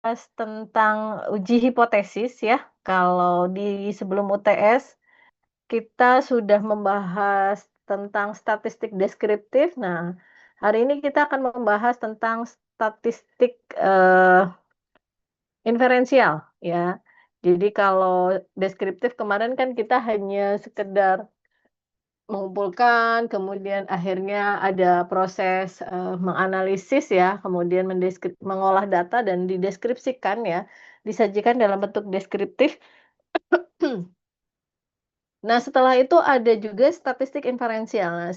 Bahas tentang uji hipotesis ya. Kalau di sebelum UTS, kita sudah membahas tentang statistik deskriptif. Nah, hari ini kita akan membahas tentang statistik, inferensial ya. Jadi kalau deskriptif kemarin kan kita hanya sekedar mengumpulkan, kemudian akhirnya ada proses, menganalisis ya, kemudian mengolah data dan dideskripsikan ya, disajikan dalam bentuk deskriptif. Nah, setelah itu ada juga statistik inferensial. Nah,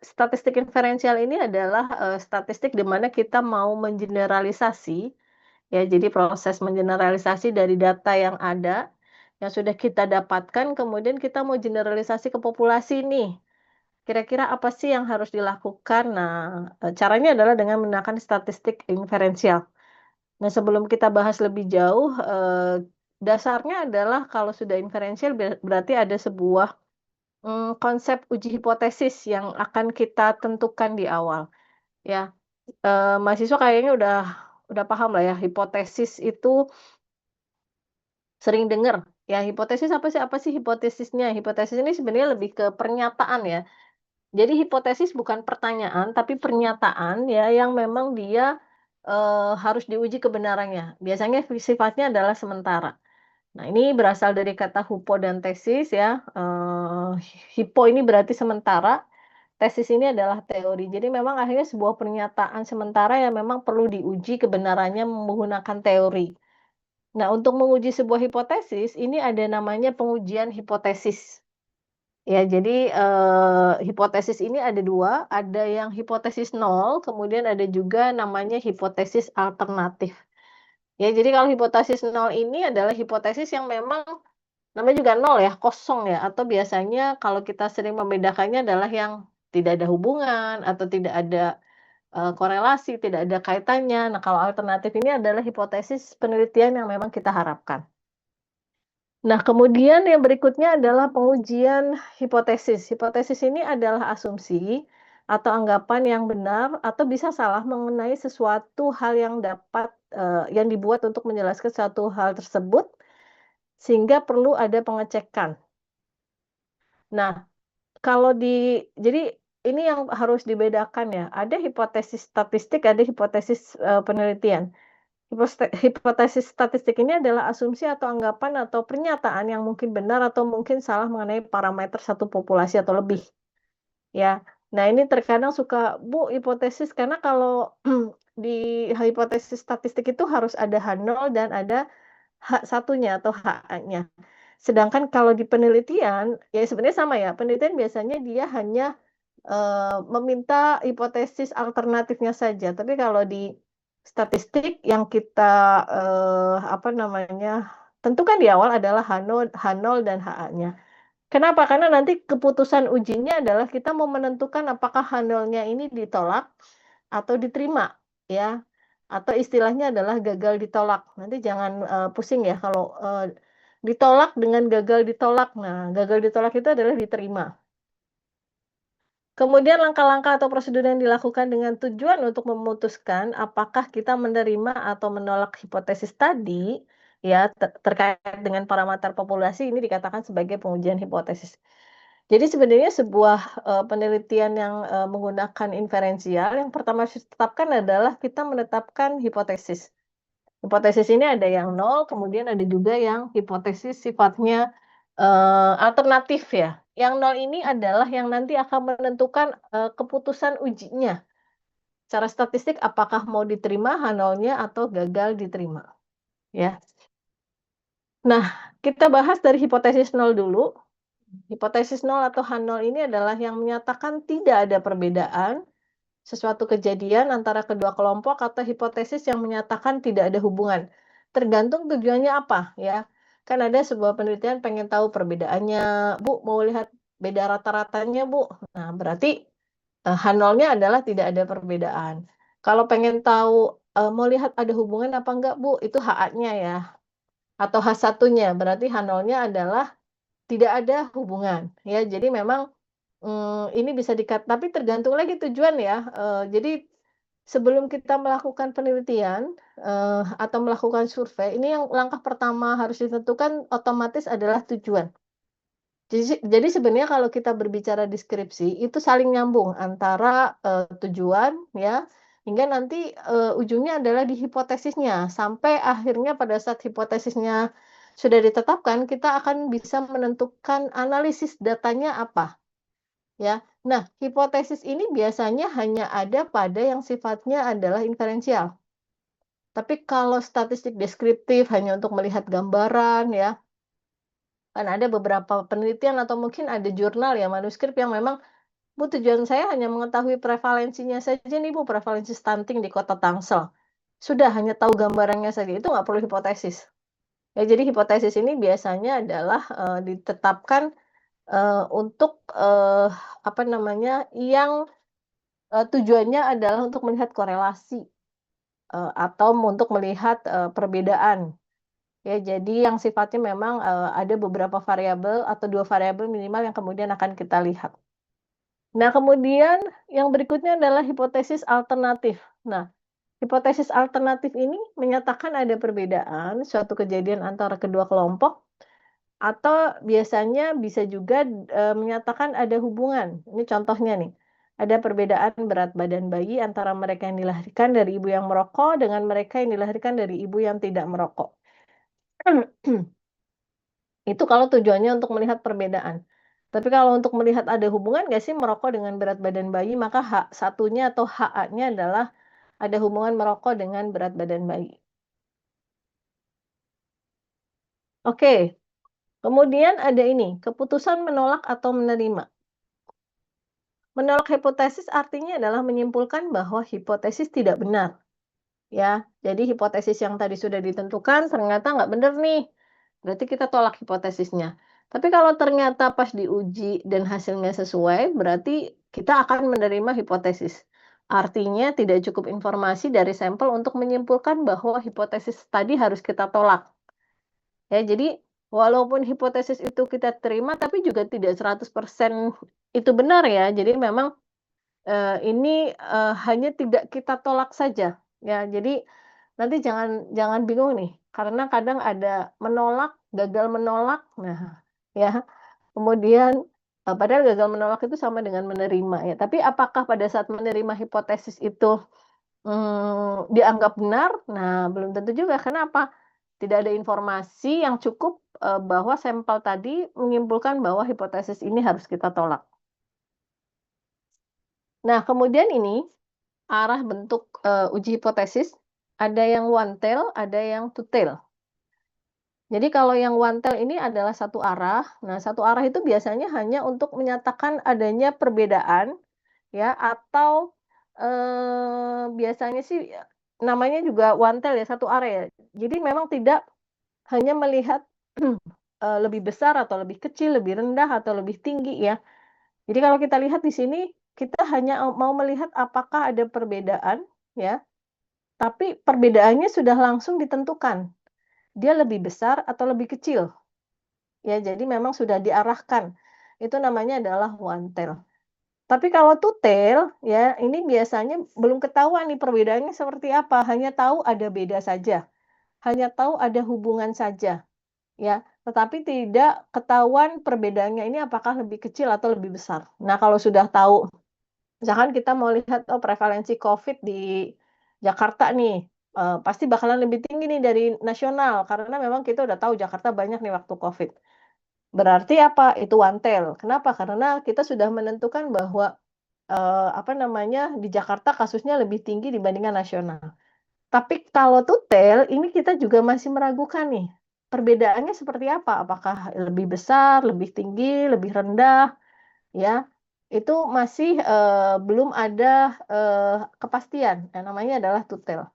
statistik inferensial ini adalah, statistik di mana kita mau mengeneralisasi, ya, jadi proses mengeneralisasi dari data yang ada, yang sudah kita dapatkan, kemudian kita mau generalisasi ke populasi nih. Kira-kira apa sih yang harus dilakukan? Nah, caranya adalah dengan menggunakan statistik inferensial. Nah, sebelum kita bahas lebih jauh, dasarnya adalah kalau sudah inferensial berarti ada sebuah, konsep uji hipotesis yang akan kita tentukan di awal, ya. Mahasiswa kayaknya udah paham lah ya, hipotesis itu sering dengar, ya, hipotesis apa sih hipotesisnya? Hipotesis ini sebenarnya lebih ke pernyataan ya. Jadi hipotesis bukan pertanyaan, tapi pernyataan ya yang memang dia, harus diuji kebenarannya. Biasanya sifatnya adalah sementara. Nah, ini berasal dari kata hupo dan tesis ya, hipo ini berarti sementara, tesis ini adalah teori. Jadi memang akhirnya sebuah pernyataan sementara yang memang perlu diuji kebenarannya menggunakan teori. Nah, untuk menguji sebuah hipotesis, ini ada namanya pengujian hipotesis. Ya, jadi, hipotesis ini ada 2, ada yang hipotesis nol, kemudian ada juga namanya hipotesis alternatif. Ya, jadi kalau hipotesis nol ini adalah hipotesis yang memang namanya juga nol ya, kosong ya, atau biasanya kalau kita sering membedakannya adalah yang tidak ada hubungan atau tidak ada, korelasi, tidak ada kaitannya. Nah, kalau alternatif ini adalah hipotesis penelitian yang memang kita harapkan. Nah, kemudian yang berikutnya adalah pengujian hipotesis. Hipotesis ini adalah asumsi atau anggapan yang benar atau bisa salah mengenai sesuatu hal yang yang dibuat untuk menjelaskan suatu hal tersebut, sehingga perlu ada pengecekan. Nah, jadi ini yang harus dibedakan ya, ada hipotesis statistik, ada hipotesis, penelitian. Hipotesis statistik ini adalah asumsi atau anggapan atau pernyataan yang mungkin benar atau mungkin salah mengenai parameter satu populasi atau lebih, ya. Nah, ini terkadang suka, "Bu, hipotesis," karena kalau di hipotesis statistik itu harus ada H0 dan ada H1-nya atau HA-nya. Sedangkan kalau di penelitian, ya sebenarnya sama ya, penelitian biasanya dia hanya, meminta hipotesis alternatifnya saja. Tapi kalau di statistik yang kita, apa namanya, tentukan di awal adalah H0 dan HA-nya. Kenapa? Karena nanti keputusan ujinya adalah kita mau menentukan apakah H0-nya ini ditolak atau diterima, ya, atau istilahnya adalah gagal ditolak. Nanti jangan, pusing ya kalau, ditolak dengan gagal ditolak. Nah, gagal ditolak itu adalah diterima. Kemudian langkah-langkah atau prosedur yang dilakukan dengan tujuan untuk memutuskan apakah kita menerima atau menolak hipotesis tadi, ya, terkait dengan parameter populasi ini dikatakan sebagai pengujian hipotesis. Jadi sebenarnya sebuah, penelitian yang, menggunakan inferensial, yang pertama harus ditetapkan adalah kita menetapkan hipotesis. Hipotesis ini ada yang nol, kemudian ada juga yang hipotesis sifatnya, alternatif ya. Yang nol ini adalah yang nanti akan menentukan, keputusan ujinya. Secara statistik apakah mau diterima H0-nya atau gagal diterima, ya. Nah, kita bahas dari hipotesis nol dulu. Hipotesis nol atau H0 ini adalah yang menyatakan tidak ada perbedaan sesuatu kejadian antara kedua kelompok atau hipotesis yang menyatakan tidak ada hubungan. Tergantung tujuannya apa, ya. Kan ada sebuah penelitian pengen tahu perbedaannya, "Bu, mau lihat beda rata-ratanya, Bu." Nah, berarti, H0-nya adalah tidak ada perbedaan. Kalau pengen tahu, mau lihat ada hubungan apa enggak, Bu, itu HA-nya ya, atau H1-nya, berarti H0-nya adalah tidak ada hubungan, ya. Jadi memang, ini bisa tapi tergantung lagi tujuan ya, jadi sebelum kita melakukan penelitian, atau melakukan survei, ini yang langkah pertama harus ditentukan otomatis adalah tujuan. Jadi sebenarnya kalau kita berbicara deskripsi, itu saling nyambung antara, tujuan ya, hingga nanti, ujungnya adalah di hipotesisnya, sampai akhirnya pada saat hipotesisnya sudah ditetapkan, kita akan bisa menentukan analisis datanya apa, ya. Nah, hipotesis ini biasanya hanya ada pada yang sifatnya adalah inferensial. Tapi kalau statistik deskriptif hanya untuk melihat gambaran ya, kan ada beberapa penelitian atau mungkin ada jurnal ya, manuskrip yang memang, "Bu, tujuan saya hanya mengetahui prevalensinya saja nih Bu, prevalensi stunting di kota Tangsel." Sudah, hanya tahu gambarannya saja, itu nggak perlu hipotesis. Ya, jadi hipotesis ini biasanya adalah, ditetapkan, untuk, apa namanya, yang, tujuannya adalah untuk melihat korelasi, atau untuk melihat, perbedaan. Ya, jadi yang sifatnya memang, ada beberapa variabel atau 2 variabel minimal yang kemudian akan kita lihat. Nah, kemudian yang berikutnya adalah hipotesis alternatif. Nah, hipotesis alternatif ini menyatakan ada perbedaan suatu kejadian antara kedua kelompok atau biasanya bisa juga, menyatakan ada hubungan. Ini contohnya nih, ada perbedaan berat badan bayi antara mereka yang dilahirkan dari ibu yang merokok dengan mereka yang dilahirkan dari ibu yang tidak merokok. Itu kalau tujuannya untuk melihat perbedaan. Tapi kalau untuk melihat ada hubungan nggak sih merokok dengan berat badan bayi, maka H1-nya atau HA-nya adalah ada hubungan merokok dengan berat badan bayi. Oke, kemudian ada ini, keputusan menolak atau menerima. Menolak hipotesis artinya adalah menyimpulkan bahwa hipotesis tidak benar. Ya, jadi hipotesis yang tadi sudah ditentukan ternyata nggak benar nih, berarti kita tolak hipotesisnya. Tapi kalau ternyata pas diuji dan hasilnya sesuai, berarti kita akan menerima hipotesis. Artinya tidak cukup informasi dari sampel untuk menyimpulkan bahwa hipotesis tadi harus kita tolak. Ya, jadi walaupun hipotesis itu kita terima, tapi juga tidak 100% itu benar ya. Jadi memang ini, hanya tidak kita tolak saja, ya. Jadi nanti jangan jangan bingung nih, karena kadang ada menolak, gagal menolak, nah, ya. Kemudian, padahal gagal menolak itu sama dengan menerima ya, tapi apakah pada saat menerima hipotesis itu, dianggap benar? Nah, belum tentu juga, kenapa? Tidak ada informasi yang cukup, bahwa sampel tadi menyimpulkan bahwa hipotesis ini harus kita tolak. Nah, kemudian ini arah bentuk, uji hipotesis, ada yang one tail, ada yang two tail. Jadi kalau yang one tail ini adalah satu arah. Nah, satu arah itu biasanya hanya untuk menyatakan adanya perbedaan ya atau, biasanya sih namanya juga one tail ya, satu arah ya. Jadi memang tidak hanya melihat, lebih besar atau lebih kecil, lebih rendah atau lebih tinggi ya. Jadi kalau kita lihat di sini, kita hanya mau melihat apakah ada perbedaan ya. Tapi perbedaannya sudah langsung ditentukan, dia lebih besar atau lebih kecil, ya jadi memang sudah diarahkan, itu namanya adalah one tail. Tapi kalau two tail, ya ini biasanya belum ketahuan nih perbedaannya seperti apa, hanya tahu ada beda saja, hanya tahu ada hubungan saja, ya, tetapi tidak ketahuan perbedaannya ini apakah lebih kecil atau lebih besar. Nah, kalau sudah tahu misalkan kita mau lihat, oh prevalensi COVID di Jakarta nih, pasti bakalan lebih tinggi nih dari nasional, karena memang kita udah tahu Jakarta banyak nih waktu COVID. Berarti apa? Itu one tail. Kenapa? Karena kita sudah menentukan bahwa, apa namanya, di Jakarta kasusnya lebih tinggi dibandingkan nasional. Tapi kalau two tail, ini kita juga masih meragukan nih, perbedaannya seperti apa? Apakah lebih besar, lebih tinggi, lebih rendah? Ya, itu masih, belum ada, kepastian, yang namanya adalah tutel.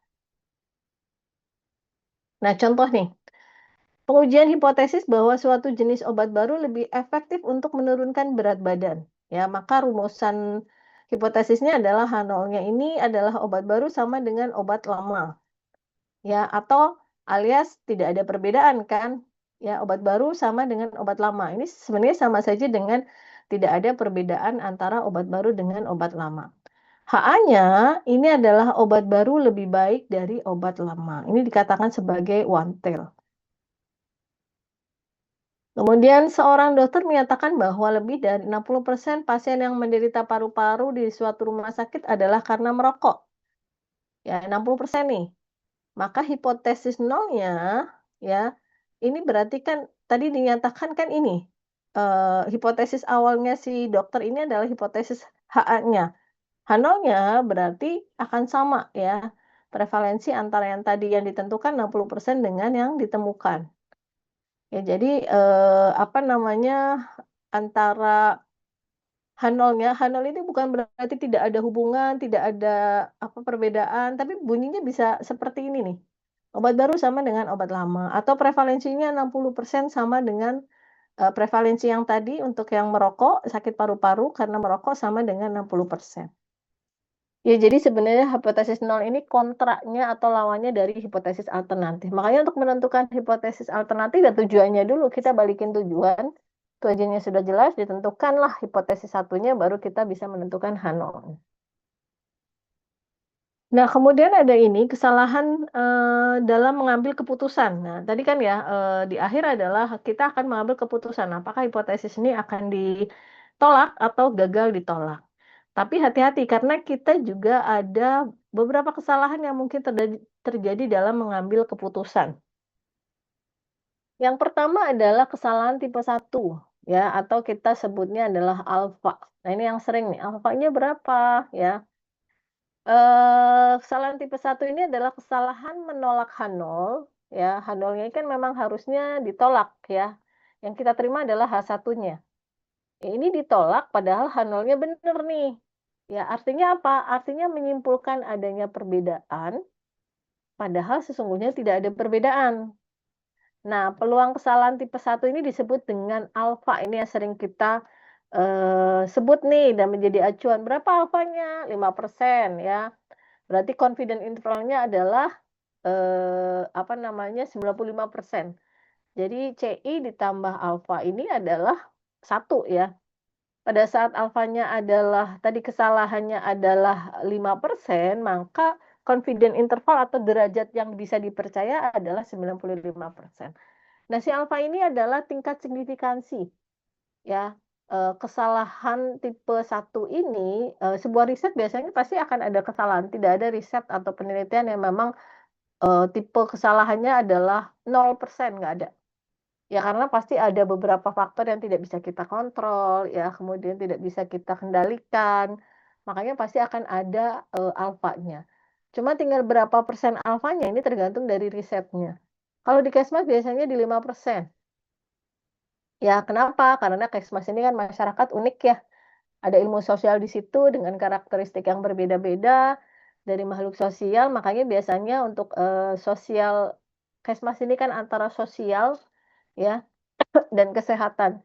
Nah, contoh nih, pengujian hipotesis bahwa suatu jenis obat baru lebih efektif untuk menurunkan berat badan. Ya, maka rumusan hipotesisnya adalah H0-nya ini adalah obat baru sama dengan obat lama. Ya, atau alias tidak ada perbedaan kan? Ya, obat baru sama dengan obat lama. Ini sebenarnya sama saja dengan tidak ada perbedaan antara obat baru dengan obat lama. HA-nya ini adalah obat baru lebih baik dari obat lama. Ini dikatakan sebagai one tail. Kemudian seorang dokter menyatakan bahwa lebih dari 60% pasien yang menderita paru-paru di suatu rumah sakit adalah karena merokok. Ya, 60% nih. Maka hipotesis nolnya, ya, ini berarti kan tadi dinyatakan kan ini, hipotesis awalnya si dokter ini adalah hipotesis HA-nya. H0-nya berarti akan sama ya, prevalensi antara yang tadi yang ditentukan 60% dengan yang ditemukan. Ya jadi, apa namanya, antara H0 ini bukan berarti tidak ada hubungan, tidak ada apa, perbedaan, tapi bunyinya bisa seperti ini nih, obat baru sama dengan obat lama, atau prevalensinya 60% sama dengan, prevalensi yang tadi untuk yang merokok, sakit paru-paru karena merokok sama dengan 60%. Ya, jadi sebenarnya hipotesis nol ini kontraknya atau lawannya dari hipotesis alternatif. Makanya untuk menentukan hipotesis alternatif ya tujuannya dulu, kita balikin tujuan, tujuannya sudah jelas, ditentukanlah hipotesis satunya, baru kita bisa menentukan H0. Nah, kemudian ada ini, kesalahan, dalam mengambil keputusan. Nah, tadi kan ya, di akhir adalah kita akan mengambil keputusan, apakah hipotesis ini akan ditolak atau gagal ditolak. Tapi hati-hati karena kita juga ada beberapa kesalahan yang mungkin terjadi dalam mengambil keputusan. Yang pertama adalah kesalahan tipe 1 ya, atau kita sebutnya adalah alfa. Nah, ini yang sering nih, alfanya berapa ya? Kesalahan tipe 1 ini adalah kesalahan menolak H0 ya, H0-nya kan memang harusnya ditolak ya, yang kita terima adalah H1-nya. Ya, ini ditolak padahal H0-nya bener nih. Ya, artinya apa? Artinya menyimpulkan adanya perbedaan, padahal sesungguhnya tidak ada perbedaan. Nah, peluang kesalahan tipe 1 ini disebut dengan alfa. Ini yang sering kita sebut nih dan menjadi acuan. Berapa alfanya? 5% ya. Berarti confident intervalnya adalah apa namanya? 95%. Jadi CI ditambah alfa ini adalah 1 ya. Pada saat alfanya adalah tadi kesalahannya adalah 5%, maka confident interval atau derajat yang bisa dipercaya adalah 95%. Nah, si alfa ini adalah tingkat signifikansi ya, kesalahan tipe 1 ini, sebuah riset biasanya pasti akan ada kesalahan, tidak ada riset atau penelitian yang memang, tipe kesalahannya adalah 0%, nggak ada. Ya karena pasti ada beberapa faktor yang tidak bisa kita kontrol ya, kemudian tidak bisa kita kendalikan, makanya pasti akan ada, alfanya. Cuma tinggal berapa persen alfanya ini tergantung dari risetnya. Kalau di Kesmas biasanya di 5%. Ya kenapa? Karena Kesmas ini kan masyarakat unik ya, ada ilmu sosial di situ dengan karakteristik yang berbeda-beda dari makhluk sosial, makanya biasanya untuk, sosial Kesmas ini kan antara sosial ya dan kesehatan.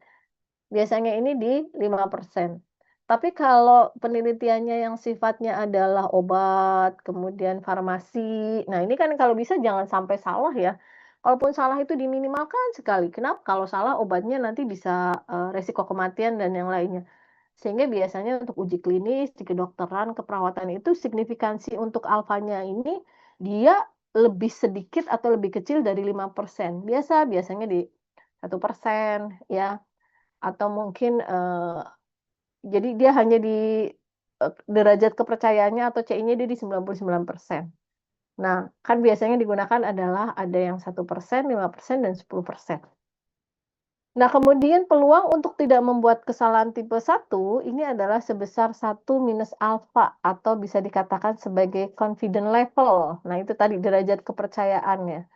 Biasanya ini di 5%. Tapi kalau penelitiannya yang sifatnya adalah obat, kemudian farmasi, nah ini kan kalau bisa jangan sampai salah ya. Kalaupun salah itu diminimalkan sekali. Kenapa? Kalau salah obatnya nanti bisa, resiko kematian dan yang lainnya. Sehingga biasanya untuk uji klinis, di kedokteran, keperawatan itu signifikansi untuk alfanya ini, dia lebih sedikit atau lebih kecil dari 5%. Biasanya di 1% ya. Atau mungkin, jadi dia hanya di, derajat kepercayaannya atau CI-nya dia di 99%. Nah, kan biasanya digunakan adalah ada yang 1%, 5%, dan 10%. Nah, kemudian peluang untuk tidak membuat kesalahan tipe 1 ini adalah sebesar 1 minus alfa atau bisa dikatakan sebagai confident level. Nah, itu tadi derajat kepercayaannya.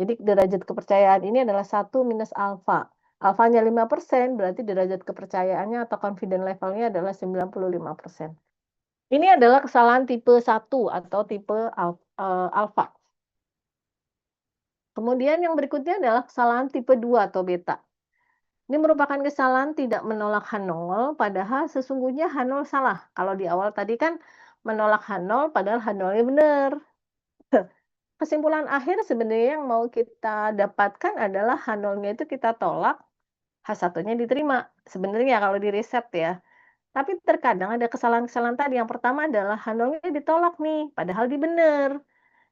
Jadi derajat kepercayaan ini adalah 1 minus alfa. Alfanya 5% berarti derajat kepercayaannya atau confident levelnya adalah 95%. Ini adalah kesalahan tipe 1 atau tipe alfa. Kemudian yang berikutnya adalah kesalahan tipe 2 atau beta. Ini merupakan kesalahan tidak menolak H0, padahal sesungguhnya H0 salah. Kalau di awal tadi kan menolak H0 padahal H0-nya benar. Kesimpulan akhir sebenarnya yang mau kita dapatkan adalah H0-nya itu kita tolak, H1-nya diterima. Sebenarnya kalau di riset ya. Tapi terkadang ada kesalahan-kesalahan tadi, yang pertama adalah Hanolnya ditolak nih, padahal dia bener,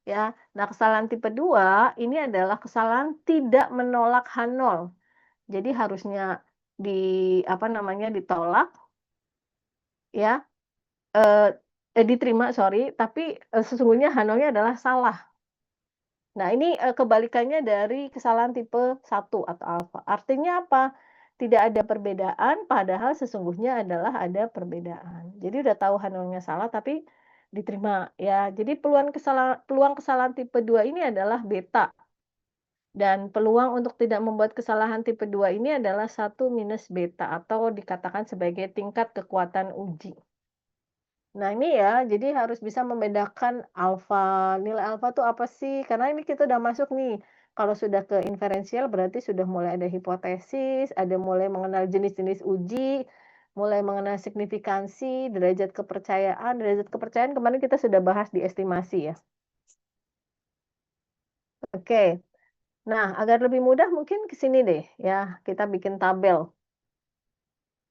ya. Nah, kesalahan tipe 2 ini adalah kesalahan tidak menolak Hanol. Jadi harusnya di apa namanya, ditolak ya, eee diterima sorry, tapi, sesungguhnya Hanolnya adalah salah. Nah ini, kebalikannya dari kesalahan tipe 1 atau alfa. Artinya apa? Tidak ada perbedaan, padahal sesungguhnya adalah ada perbedaan. Jadi udah tahu Hanolnya salah tapi diterima ya. Jadi peluang kesalahan tipe 2 ini adalah beta, dan peluang untuk tidak membuat kesalahan tipe 2 ini adalah 1 minus beta atau dikatakan sebagai tingkat kekuatan uji. Nah ini ya, jadi harus bisa membedakan alfa, nilai alfa tuh apa sih? Karena ini kita udah masuk nih, kalau sudah ke inferensial berarti sudah mulai ada hipotesis, ada mulai mengenal jenis-jenis uji, mulai mengenal signifikansi, derajat kepercayaan kemarin kita sudah bahas di estimasi ya. Oke, nah agar lebih mudah mungkin ke sini deh ya, kita bikin tabel.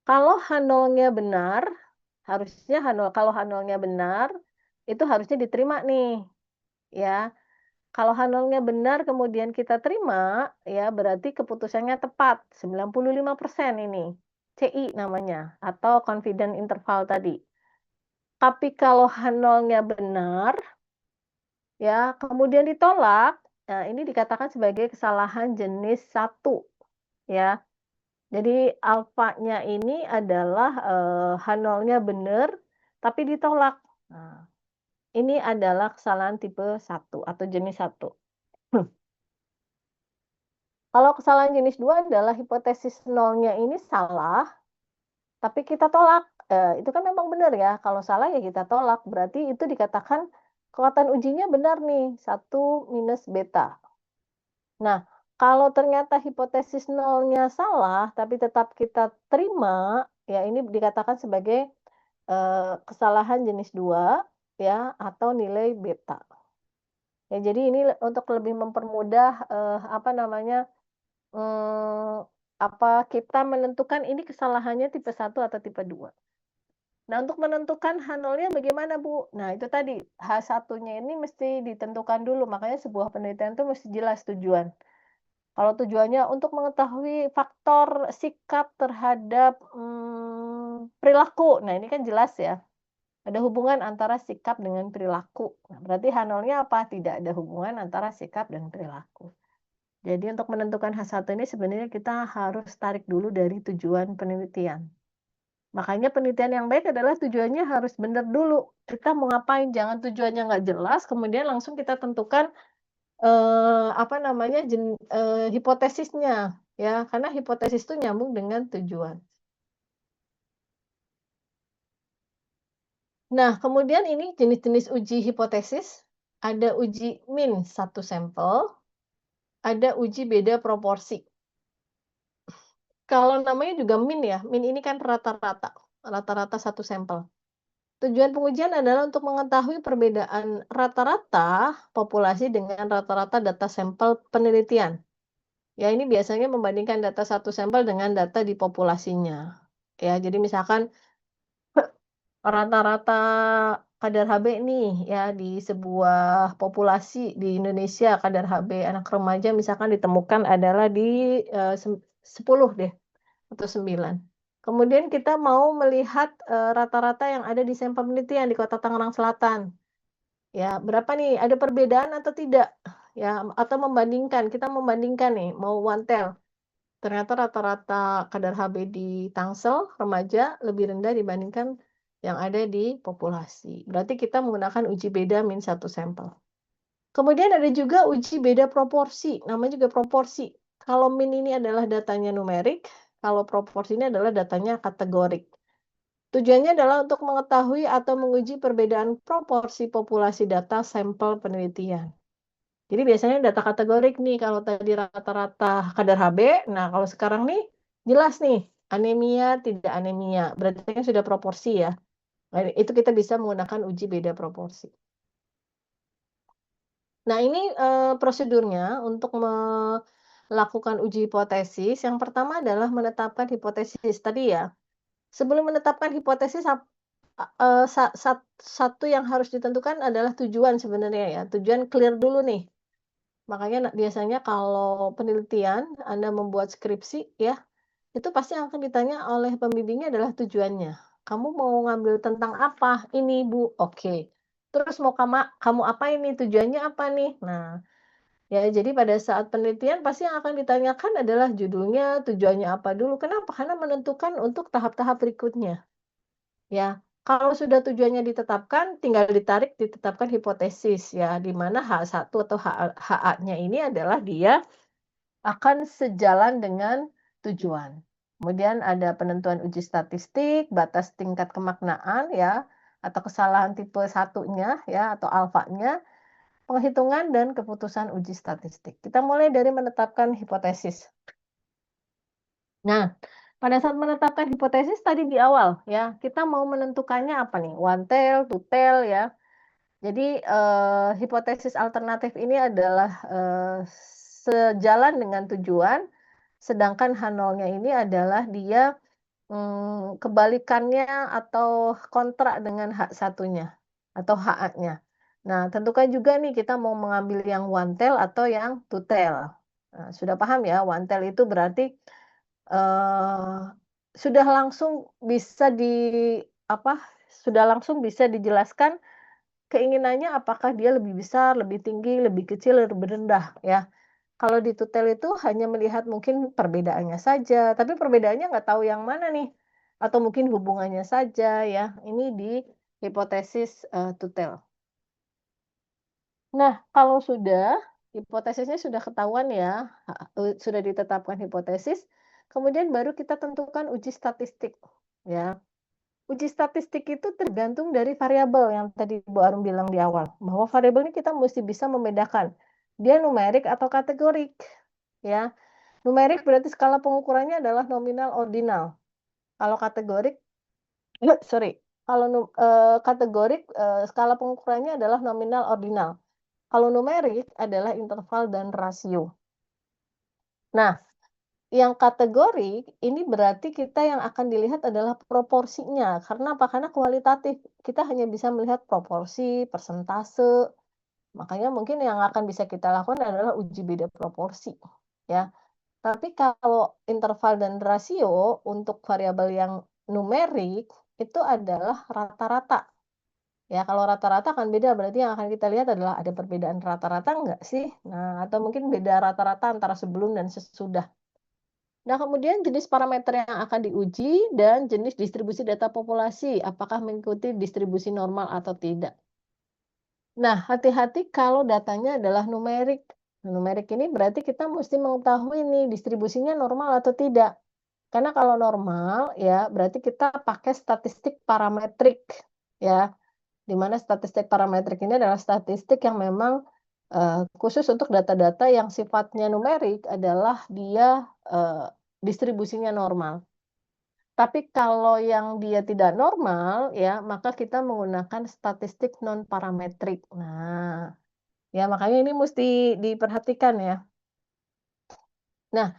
Kalau H0-nya benar, harusnya kalau H0-nya benar, itu harusnya diterima nih, ya. Kalau H0-nya benar kemudian kita terima, ya berarti keputusannya tepat, 95% ini. CI namanya, atau confident interval tadi. Tapi kalau H0-nya benar, ya kemudian ditolak, nah ini dikatakan sebagai kesalahan jenis 1, ya. Jadi alfanya ini adalah, H0-nya benar, tapi ditolak. Nah, ini adalah kesalahan tipe 1 atau jenis 1. Kalau kesalahan jenis 2 adalah hipotesis nolnya ini salah, tapi kita tolak. Itu kan memang benar ya, kalau salah ya kita tolak, berarti itu dikatakan kekuatan ujinya benar nih, 1 minus beta. Nah, kalau ternyata hipotesis nolnya salah, tapi tetap kita terima, ya ini dikatakan sebagai, kesalahan jenis 2 ya, atau nilai beta. Ya jadi ini untuk lebih mempermudah, apa namanya, kita menentukan ini kesalahannya tipe 1 atau tipe 2. Nah, untuk menentukan H0-nya bagaimana, Bu? Nah, itu tadi, H1-nya ini mesti ditentukan dulu, makanya sebuah penelitian itu mesti jelas tujuan. Kalau tujuannya untuk mengetahui faktor sikap terhadap, perilaku, nah ini kan jelas ya, ada hubungan antara sikap dengan perilaku. Nah, berarti H0-nya apa? Tidak ada hubungan antara sikap dan perilaku. Jadi untuk menentukan H1 ini sebenarnya kita harus tarik dulu dari tujuan penelitian. Makanya penelitian yang baik adalah tujuannya harus benar dulu. Kita mau ngapain, jangan tujuannya nggak jelas, kemudian langsung kita tentukan, apa namanya, hipotesisnya, ya. Karena hipotesis itu nyambung dengan tujuan. Nah, kemudian ini jenis-jenis uji hipotesis, ada uji min 1 sampel, ada uji beda proporsi. Kalau namanya juga min ya, min ini kan rata-rata, rata-rata 1 sampel. Tujuan pengujian adalah untuk mengetahui perbedaan rata-rata populasi dengan rata-rata data sampel penelitian. Ya, ini biasanya membandingkan data satu sampel dengan data di populasinya. Ya, jadi misalkan rata-rata kadar HB nih ya di sebuah populasi di Indonesia, kadar HB anak remaja misalkan ditemukan adalah di 10 deh atau 9. Kemudian kita mau melihat, rata-rata yang ada di sampel penelitian di Kota Tangerang Selatan. Ya, berapa nih, ada perbedaan atau tidak? Ya, atau kita membandingkan nih, mau one tell. Ternyata rata-rata kadar HB di Tangsel, remaja, lebih rendah dibandingkan yang ada di populasi. Berarti kita menggunakan uji beda min 1 sampel. Kemudian ada juga uji beda proporsi, namanya juga proporsi. Kalau min ini adalah datanya numerik, kalau proporsi ini adalah datanya kategorik. Tujuannya adalah untuk mengetahui atau menguji perbedaan proporsi populasi data sampel penelitian. Jadi biasanya data kategorik nih, kalau tadi rata-rata kadar HB, nah kalau sekarang nih jelas nih, anemia, tidak anemia, berarti kan sudah proporsi ya. Nah, itu kita bisa menggunakan uji beda proporsi. Nah ini, prosedurnya untuk melakukan uji hipotesis, yang pertama adalah menetapkan hipotesis tadi ya. Sebelum menetapkan hipotesis satu yang harus ditentukan adalah tujuan sebenarnya ya, tujuan clear dulu nih. Makanya biasanya kalau penelitian Anda membuat skripsi ya, itu pasti akan ditanya oleh pembimbingnya adalah tujuannya. "Kamu mau ngambil tentang apa?" "Ini, Bu." "Oke." "Terus mau kamu apa ini? Tujuannya apa nih?" Nah, ya jadi pada saat penelitian pasti yang akan ditanyakan adalah judulnya, tujuannya apa dulu. Kenapa? Karena menentukan untuk tahap-tahap berikutnya. Ya, kalau sudah tujuannya ditetapkan, tinggal ditetapkan hipotesis ya, di mana H1 atau HA-nya ini adalah dia akan sejalan dengan tujuan. Kemudian ada penentuan uji statistik, batas tingkat kemaknaan ya, atau kesalahan tipe satunya ya, atau alfanya, penghitungan dan keputusan uji statistik. Kita mulai dari menetapkan hipotesis. Nah, pada saat menetapkan hipotesis tadi di awal ya, kita mau menentukannya apa nih? One tail, two tail ya. Jadi, hipotesis alternatif ini adalah, sejalan dengan tujuan, sedangkan H0-nya ini adalah dia, kebalikannya atau kontrak dengan H1-nya atau HA-nya. Nah, tentukan juga nih kita mau mengambil yang one tail atau yang two tail. Nah, sudah paham ya, one tail itu berarti Eee, sudah langsung bisa apa, sudah langsung bisa dijelaskan keinginannya apakah dia lebih besar, lebih tinggi, lebih kecil, lebih rendah, ya. Kalau di tutel itu hanya melihat mungkin perbedaannya saja, tapi perbedaannya nggak tahu yang mana nih, atau mungkin hubungannya saja ya, ini di hipotesis, tutel. Nah, kalau sudah, hipotesisnya sudah ketahuan ya, sudah ditetapkan hipotesis, kemudian baru kita tentukan uji statistik, ya. Uji statistik itu tergantung dari variabel yang tadi Bu Arum bilang di awal, bahwa variabel ini kita mesti bisa membedakan, dia numerik atau kategorik, ya. Numerik berarti skala pengukurannya adalah nominal, ordinal. Kalau kategorik sorry, kalau kategorik, skala pengukurannya adalah nominal, ordinal. Kalau numerik adalah interval dan rasio. Nah, yang kategori ini berarti kita yang akan dilihat adalah proporsinya. Karena apa? Karena kualitatif. Kita hanya bisa melihat proporsi, persentase. Makanya mungkin yang akan bisa kita lakukan adalah uji beda proporsi, ya. Tapi kalau interval dan rasio untuk variabel yang numerik itu adalah rata-rata. Ya, kalau rata-rata kan beda, berarti yang akan kita lihat adalah ada perbedaan rata-rata enggak sih? Nah, atau mungkin beda rata-rata antara sebelum dan sesudah. Nah, kemudian jenis parameter yang akan diuji dan jenis distribusi data populasi, apakah mengikuti distribusi normal atau tidak. Nah, hati-hati kalau datanya adalah numerik. Numerik ini berarti kita mesti mengetahui nih distribusinya normal atau tidak. Karena kalau normal ya berarti kita pakai statistik parametrik ya. Di mana statistik parametrik ini adalah statistik yang memang, khusus untuk data-data yang sifatnya numerik adalah dia, distribusinya normal. Tapi kalau yang dia tidak normal ya, maka kita menggunakan statistik non parametrik. Nah, ya makanya ini mesti diperhatikan ya. Nah,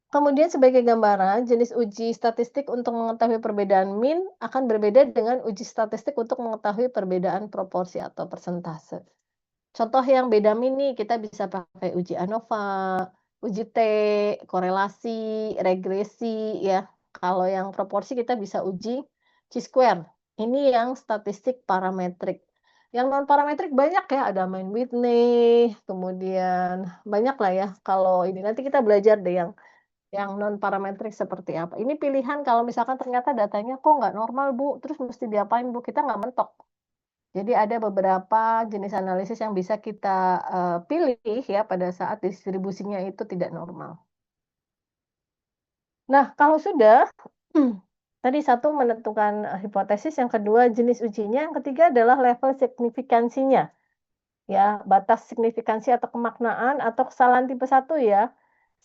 kemudian sebagai gambaran, jenis uji statistik untuk mengetahui perbedaan mean akan berbeda dengan uji statistik untuk mengetahui perbedaan proporsi atau persentase. Contoh yang beda mini, kita bisa pakai uji ANOVA, uji T, korelasi, regresi, ya. Kalau yang proporsi kita bisa uji chi-square. Ini yang statistik parametrik. Yang non parametrik banyak ya, ada Mann Whitney, kemudian banyak lah ya. Kalau ini nanti kita belajar deh yang non parametrik seperti apa. Ini pilihan kalau misalkan ternyata datanya kok nggak normal Bu, terus mesti diapain Bu? Kita nggak mentok. Jadi ada beberapa jenis analisis yang bisa kita, pilih ya pada saat distribusinya itu tidak normal. Nah kalau sudah, tadi satu menentukan, hipotesis, yang kedua jenis ujinya, yang ketiga adalah level signifikansinya, ya, batas signifikansi atau kemaknaan atau kesalahan tipe satu ya.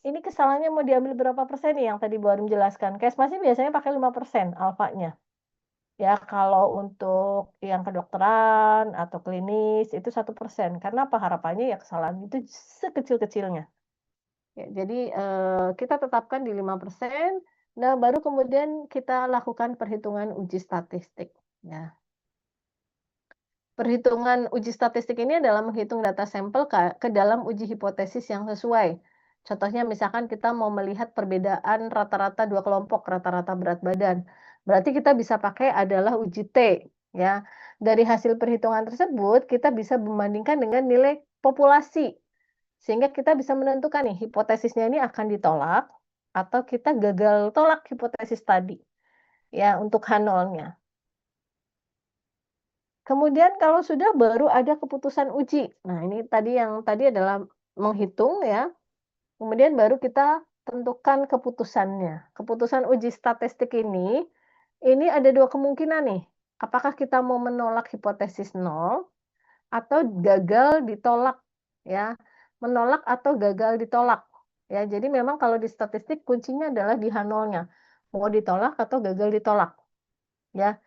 Ini kesalahannya mau diambil berapa persen nih yang tadi Bu Arum jelaskan, Kesmas sih biasanya pakai 5% alfanya. Ya, kalau untuk yang kedokteran atau klinis itu 1%. Karena apa? Harapannya ya kesalahan itu sekecil-kecilnya. Ya, jadi, kita tetapkan di 5%. Nah, baru kemudian kita lakukan perhitungan uji statistik, ya. Perhitungan uji statistik ini adalah menghitung data sampel ke dalam uji hipotesis yang sesuai. Contohnya misalkan kita mau melihat perbedaan rata-rata 2 kelompok, rata-rata berat badan. Berarti kita bisa pakai adalah uji T, ya. Dari hasil perhitungan tersebut, kita bisa membandingkan dengan nilai populasi. Sehingga kita bisa menentukan nih, hipotesisnya ini akan ditolak atau kita gagal tolak hipotesis tadi, ya, untuk H0-nya. Kemudian kalau sudah baru ada keputusan uji. Nah, ini tadi adalah menghitung ya, kemudian baru kita tentukan keputusannya. Keputusan uji statistik ini ada 2 kemungkinan nih. Apakah kita mau menolak hipotesis nol atau gagal ditolak ya, menolak atau gagal ditolak. Ya, jadi memang kalau di statistik kuncinya adalah di H0-nya, mau ditolak atau gagal ditolak, ya.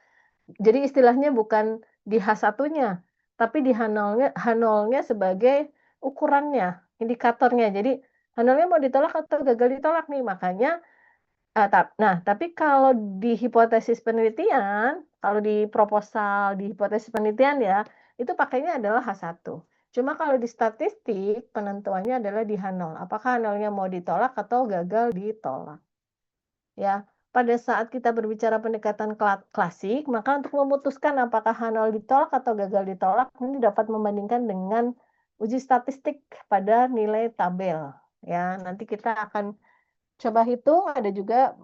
Jadi istilahnya bukan di H1-nya, tapi di H0-nya sebagai ukurannya, indikatornya. Jadi H0-nya mau ditolak atau gagal ditolak nih, makanya tapi kalau di hipotesis penelitian, kalau di proposal, di hipotesis penelitian ya, itu pakainya adalah H1. Cuma kalau di statistik, penentuannya adalah di H0. Apakah H0-nya mau ditolak atau gagal ditolak. Ya, pada saat kita berbicara pendekatan klasik, maka untuk memutuskan apakah H0 ditolak atau gagal ditolak, ini dapat membandingkan dengan uji statistik pada nilai tabel. Ya, nanti kita akan coba hitung, ada juga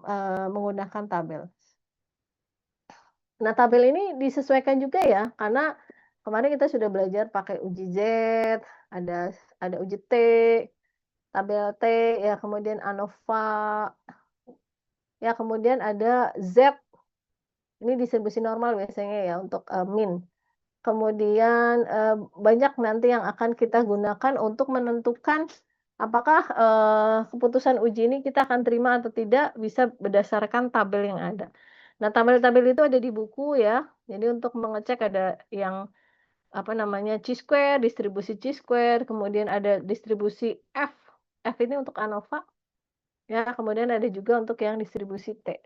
menggunakan tabel. Nah, tabel ini disesuaikan juga ya, karena kemarin kita sudah belajar pakai uji Z, ada uji T, tabel T, ya kemudian ANOVA, ya kemudian ada Z. Ini distribusi normal biasanya ya untuk, min. Kemudian, banyak nanti yang akan kita gunakan untuk menentukan apakah, keputusan uji ini kita akan terima atau tidak, bisa berdasarkan tabel yang ada. Nah, tabel-tabel itu ada di buku ya, jadi untuk mengecek ada yang, apa namanya, chi-square, distribusi chi-square, kemudian ada distribusi F, F ini untuk ANOVA, ya, kemudian ada juga untuk yang distribusi T.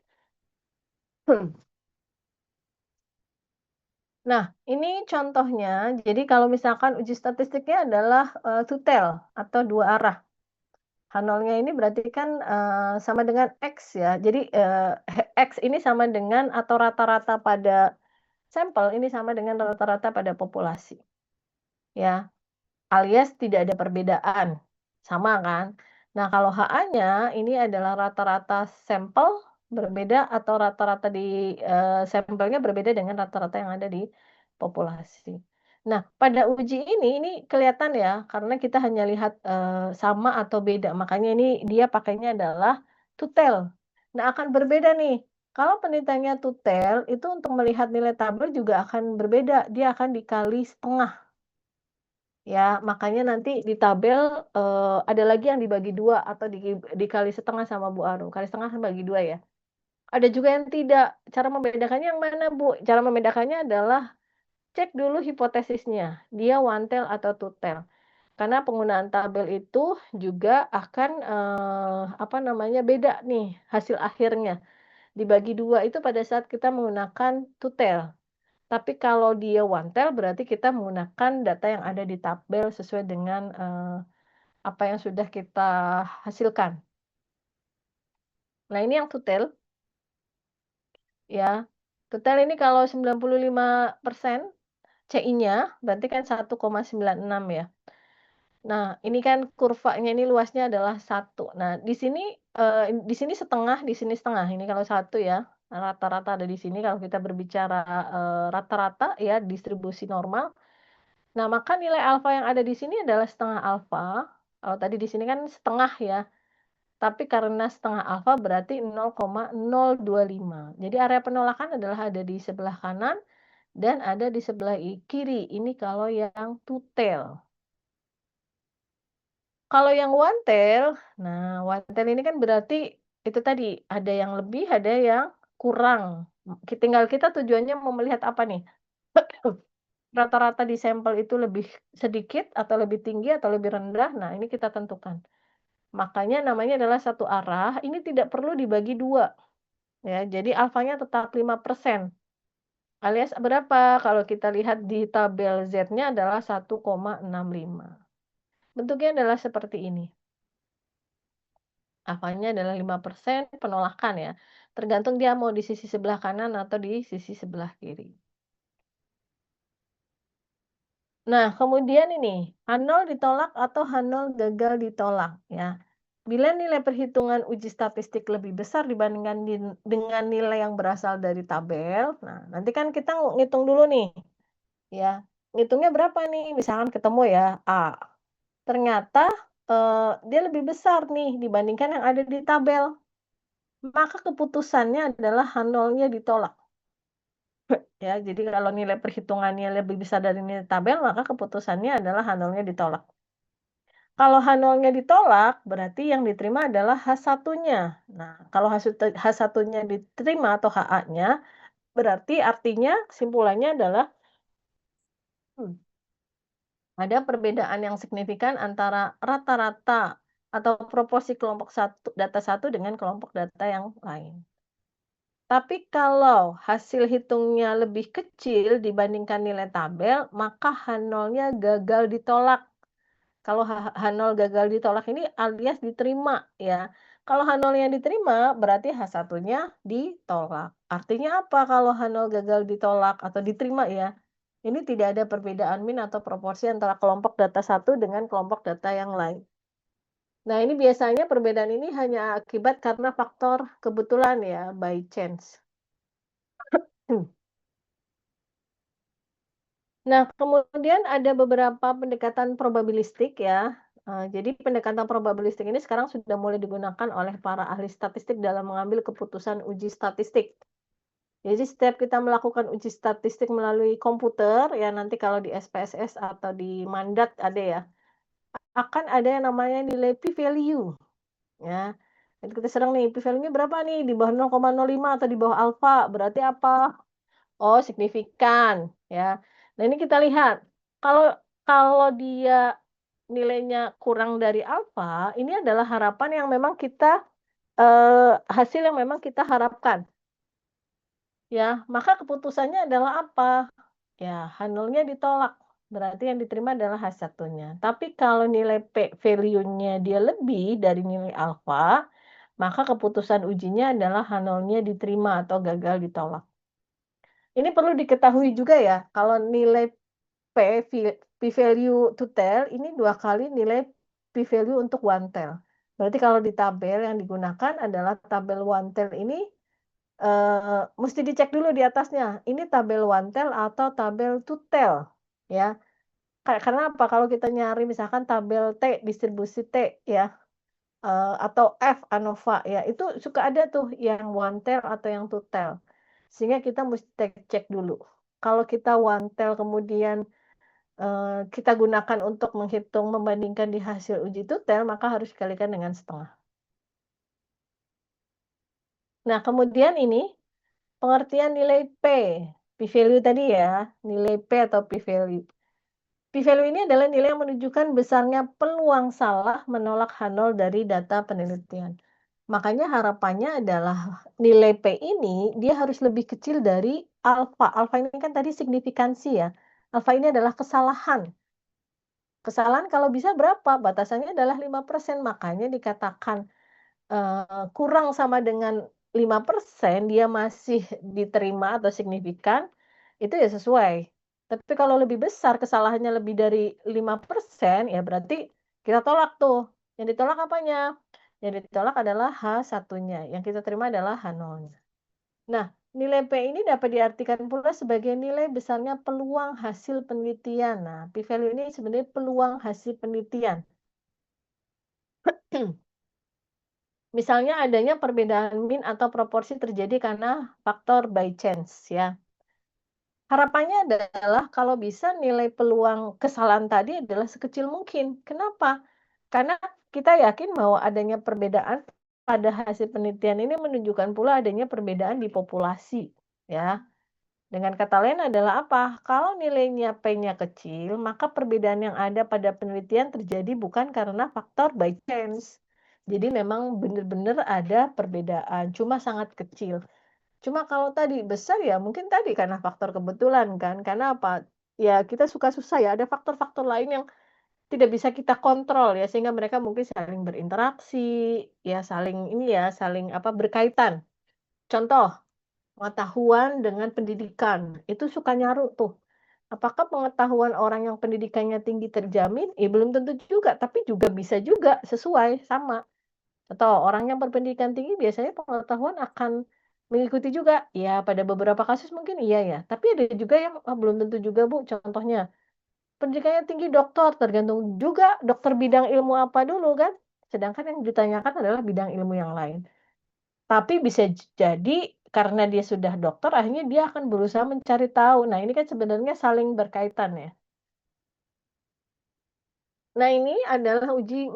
Nah, ini contohnya, jadi kalau misalkan uji statistiknya adalah, tutel atau dua arah. H0-nya ini berarti kan, sama dengan X ya. Jadi, X ini sama dengan atau rata-rata pada sampel ini sama dengan rata-rata pada populasi, ya. Alias tidak ada perbedaan, sama kan? Nah, kalau HA-nya ini adalah rata-rata sampel berbeda atau rata-rata di, sampelnya berbeda dengan rata-rata yang ada di populasi. Nah, pada uji ini kelihatan ya, karena kita hanya lihat, sama atau beda, makanya ini dia pakainya adalah tutel. Nah, akan berbeda nih, kalau penelitiannya tutel, itu untuk melihat nilai tabel juga akan berbeda, dia akan dikali setengah. Ya, makanya nanti di tabel, ada lagi yang dibagi 2 atau dikali setengah sama Bu Arum, kali setengah kan bagi 2 ya. Ada juga yang tidak. Cara membedakannya yang mana, Bu? Cara membedakannya adalah cek dulu hipotesisnya, dia one tell atau two tell. Karena penggunaan tabel itu juga akan, apa namanya, beda nih hasil akhirnya. Dibagi 2 itu pada saat kita menggunakan two tell. Tapi kalau dia one tell berarti kita menggunakan data yang ada di tabel sesuai dengan, apa yang sudah kita hasilkan. Nah, ini yang tutel ya. Tutel ini kalau 95% CI-nya berarti kan 1,96 ya. Nah, ini kan kurvanya ini luasnya adalah 1. Nah, di sini setengah, di sini setengah. Ini kalau 1 ya, rata-rata ada di sini kalau kita berbicara, rata-rata ya distribusi normal. Nah, maka nilai alfa yang ada di sini adalah setengah alfa. Kalau tadi di sini kan setengah ya, tapi karena setengah alfa berarti 0,025. Jadi area penolakan adalah ada di sebelah kanan dan ada di sebelah kiri. Ini kalau yang two tail. Kalau yang one tail, nah one tail ini kan berarti itu tadi, ada yang lebih, ada yang kurang. Tinggal kita tujuannya mau melihat apa nih? Rata-rata di sampel itu lebih sedikit atau lebih tinggi atau lebih rendah, nah ini kita tentukan. Makanya namanya adalah satu arah, ini tidak perlu dibagi 2. ya. Jadi alfanya tetap 5%. Alias berapa? Kalau kita lihat di tabel Z-nya adalah 1,65. Bentuknya adalah seperti ini. Alfanya adalah 5% penolakan ya. Tergantung dia mau di sisi sebelah kanan atau di sisi sebelah kiri. Nah, kemudian ini, H0 ditolak atau H0 gagal ditolak ya. Bila nilai perhitungan uji statistik lebih besar dibandingkan dengan nilai yang berasal dari tabel, nah nanti kan kita ngitung dulu nih, ya. Ngitungnya berapa nih? Misalkan ketemu ya A, ternyata dia lebih besar nih dibandingkan yang ada di tabel, maka keputusannya adalah H0-nya ditolak. Ya, jadi kalau nilai perhitungannya lebih besar dari nilai tabel, maka keputusannya adalah H0-nya ditolak. Kalau H0-nya ditolak, berarti yang diterima adalah H1-nya. Nah, kalau H1-nya diterima atau HA-nya, berarti artinya kesimpulannya adalah ada perbedaan yang signifikan antara rata-rata atau proporsi kelompok data satu dengan kelompok data yang lain. Tapi kalau hasil hitungnya lebih kecil dibandingkan nilai tabel, maka H0-nya gagal ditolak. Kalau H0 gagal ditolak ini alias diterima ya. Kalau H0-nya diterima, berarti H1-nya ditolak. Artinya apa kalau H0 gagal ditolak atau diterima ya? Ini tidak ada perbedaan min atau proporsi antara kelompok data satu dengan kelompok data yang lain. Nah, ini biasanya perbedaan ini hanya akibat karena faktor kebetulan ya, by chance. Nah, kemudian ada beberapa pendekatan probabilistik ya. Jadi pendekatan probabilistik ini sekarang sudah mulai digunakan oleh para ahli statistik dalam mengambil keputusan uji statistik. Jadi setiap kita melakukan uji statistik melalui komputer, ya nanti kalau di SPSS atau di Mandat ada ya, akan ada yang namanya nilai p-value. Ya, jadi kita sedang nih, p-value-nya berapa nih? Di bawah 0,05 atau di bawah alfa, berarti apa? Oh, signifikan, ya. Nah, ini kita lihat, kalau kalau dia nilainya kurang dari alfa, ini adalah harapan yang memang kita hasil yang memang kita harapkan, ya. Maka keputusannya adalah apa? Ya, H0-nya ditolak, berarti yang diterima adalah H1-nya. Tapi kalau nilai value-nya dia lebih dari nilai alfa, maka keputusan ujinya adalah H0-nya diterima atau gagal ditolak. Ini perlu diketahui juga ya, kalau nilai p-value to tail ini 2 kali nilai p-value untuk one tail. Berarti kalau di tabel yang digunakan adalah tabel one tail ini, musti dicek dulu di atasnya, ini tabel one tail atau tabel two tail, ya. Karena apa, kalau kita nyari misalkan tabel T, distribusi T ya, atau F ANOVA ya, itu suka ada tuh yang one tail atau yang two tail. Sehingga kita mesti cek dulu. Kalau kita one tail kemudian kita gunakan untuk menghitung membandingkan di hasil uji tutel, maka harus dikalikan dengan setengah. Nah, kemudian ini pengertian nilai P, p-value tadi ya, nilai P atau p-value. P-value ini adalah nilai yang menunjukkan besarnya peluang salah menolak H0 dari data penelitian. Makanya harapannya adalah nilai P ini dia harus lebih kecil dari alfa. Alfa ini kan tadi signifikansi ya. Alfa ini adalah kesalahan. Kesalahan kalau bisa berapa? Batasannya adalah 5%, makanya dikatakan, kurang sama dengan 5% dia masih diterima atau signifikan, itu ya sesuai. Tapi kalau lebih besar kesalahannya lebih dari 5%, ya berarti kita tolak tuh. Yang ditolak apanya? Yang ditolak adalah H1-nya, yang kita terima adalah H0-nya. Nah, nilai P ini dapat diartikan pula sebagai nilai besarnya peluang hasil penelitian. Nah, p-value ini sebenarnya peluang hasil penelitian. Misalnya adanya perbedaan min atau proporsi terjadi karena faktor by chance ya. Harapannya adalah kalau bisa nilai peluang kesalahan tadi adalah sekecil mungkin. Kenapa? Karena kita yakin bahwa adanya perbedaan pada hasil penelitian ini menunjukkan pula adanya perbedaan di populasi ya. Dengan kata lain adalah apa? Kalau nilainya P-nya kecil, maka perbedaan yang ada pada penelitian terjadi bukan karena faktor by chance. Jadi memang benar-benar ada perbedaan, cuma sangat kecil. Cuma kalau tadi besar ya mungkin tadi karena faktor kebetulan kan, karena apa, ya kita suka susah ya, ada faktor-faktor lain yang tidak bisa kita kontrol ya, sehingga mereka mungkin saling berinteraksi, ya saling ini ya, saling apa, berkaitan. Contoh, pengetahuan dengan pendidikan, itu suka nyaru tuh. Apakah pengetahuan orang yang pendidikannya tinggi terjamin? Ya belum tentu juga, tapi juga bisa juga sesuai, sama. Atau orang yang berpendidikan tinggi biasanya pengetahuan akan mengikuti juga. Ya pada beberapa kasus mungkin iya ya, tapi ada juga yang, belum tentu juga Bu, contohnya pendidikannya tinggi dokter, tergantung juga dokter bidang ilmu apa dulu kan, sedangkan yang ditanyakan adalah bidang ilmu yang lain. Tapi bisa jadi karena dia sudah dokter, akhirnya dia akan berusaha mencari tahu. Nah, ini kan sebenarnya saling berkaitan ya. Nah, ini adalah uji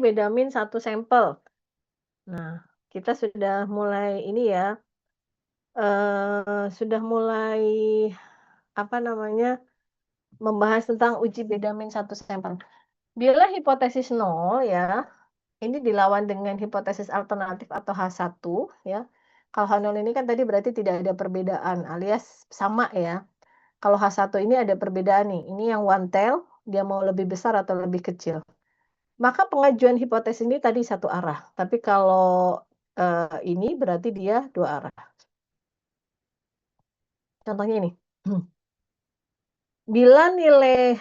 beda min satu sampel. Nah, kita sudah mulai ini ya, sudah mulai apa namanya, membahas tentang uji beda min satu sampel. Bila hipotesis nol ya, ini dilawan dengan hipotesis alternatif atau H1 ya. Kalau H0 ini kan tadi berarti tidak ada perbedaan alias sama ya. Kalau H1 ini ada perbedaan nih, ini yang one tail, dia mau lebih besar atau lebih kecil. Maka pengajuan hipotesis ini tadi satu arah, tapi kalau ini berarti dia dua arah. Contohnya ini, bila nilai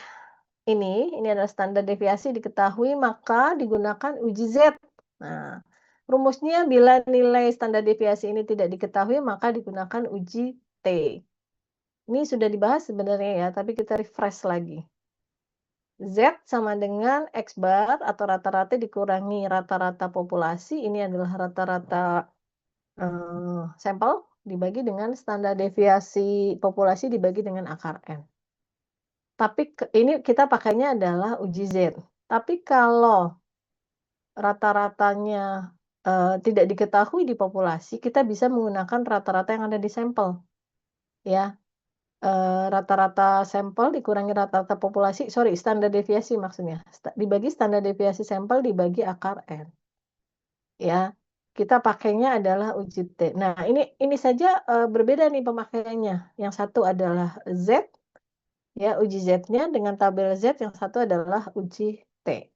ini adalah standar deviasi diketahui maka digunakan uji Z. Nah, rumusnya bila nilai standar deviasi ini tidak diketahui maka digunakan uji T. Ini sudah dibahas sebenarnya ya, tapi kita refresh lagi. Z sama dengan X bar atau rata-rata dikurangi rata-rata populasi, ini adalah rata-rata sampel dibagi dengan standar deviasi populasi dibagi dengan akar N. Tapi ini kita pakainya adalah uji Z. Tapi kalau rata-ratanya, tidak diketahui di populasi, kita bisa menggunakan rata-rata yang ada di sampel, ya. Rata-rata sampel dikurangi rata-rata populasi standar deviasi maksudnya, dibagi standar deviasi sampel dibagi akar N, ya. Kita pakainya adalah uji T. Nah, ini saja, berbeda nih pemakaiannya. Yang satu adalah Z, ya, uji Z-nya dengan tabel Z, yang satu adalah uji T.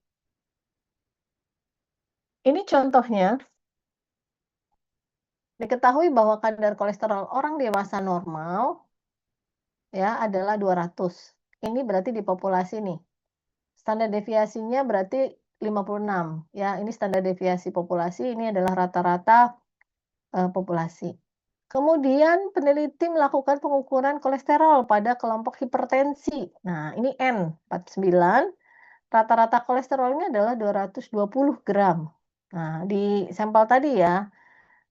Ini contohnya, diketahui bahwa kadar kolesterol orang dewasa normal ya adalah 200. Ini berarti di populasi nih. Standar deviasinya berarti 56 ya. Ini standar deviasi populasi, ini adalah rata-rata populasi. Kemudian peneliti melakukan pengukuran kolesterol pada kelompok hipertensi. Nah, ini N 49. Rata-rata kolesterolnya adalah 220 gram. Nah, di sampel tadi ya,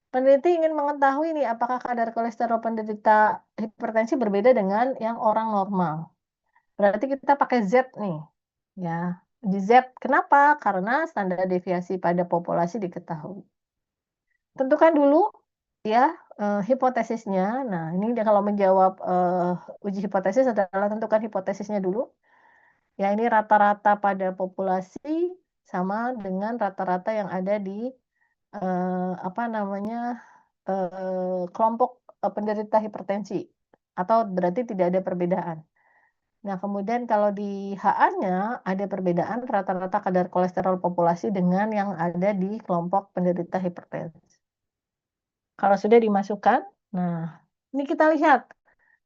peneliti ingin mengetahui nih apakah kadar kolesterol penderita hipertensi berbeda dengan yang orang normal. Berarti kita pakai Z nih, ya. Di Z, kenapa? Karena standar deviasi pada populasi diketahui. Tentukan dulu ya hipotesisnya. Nah, ini dia kalau menjawab uji hipotesis adalah tentukan hipotesisnya dulu. Ya, ini rata-rata pada populasi sama dengan rata-rata yang ada di apa namanya, kelompok, penderita hipertensi, atau berarti tidak ada perbedaan. Nah, kemudian kalau di HA-nya ada perbedaan rata-rata kadar kolesterol populasi dengan yang ada di kelompok penderita hipertensi. Kalau sudah dimasukkan, nah ini kita lihat,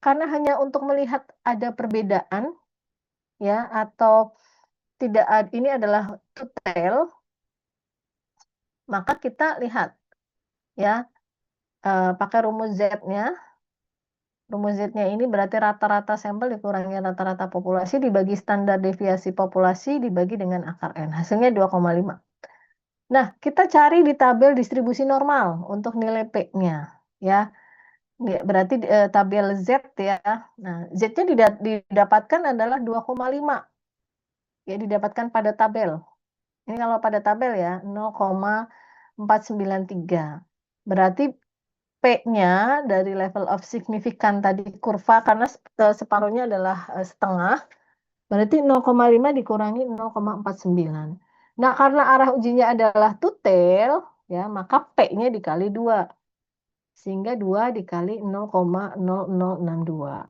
karena hanya untuk melihat ada perbedaan, ya, atau tidak ini adalah two tail, maka kita lihat, ya, pakai rumus Z-nya. Rumus Z-nya ini berarti rata-rata sampel dikurangi rata-rata populasi dibagi standar deviasi populasi dibagi dengan akar N. Hasilnya 2,5. Nah, kita cari di tabel distribusi normal untuk nilai P-nya. Ya, berarti tabel Z ya. Nah, Z-nya didapatkan adalah 2,5. Ya, didapatkan pada tabel. Ini kalau pada tabel ya, 0,493. Berarti P-nya dari level of significant tadi kurva karena separuhnya adalah setengah, berarti 0,5 dikurangi 0,49. Nah, karena arah ujinya adalah tutel, ya, maka P-nya dikali 2. Sehingga 2 dikali 0,0062.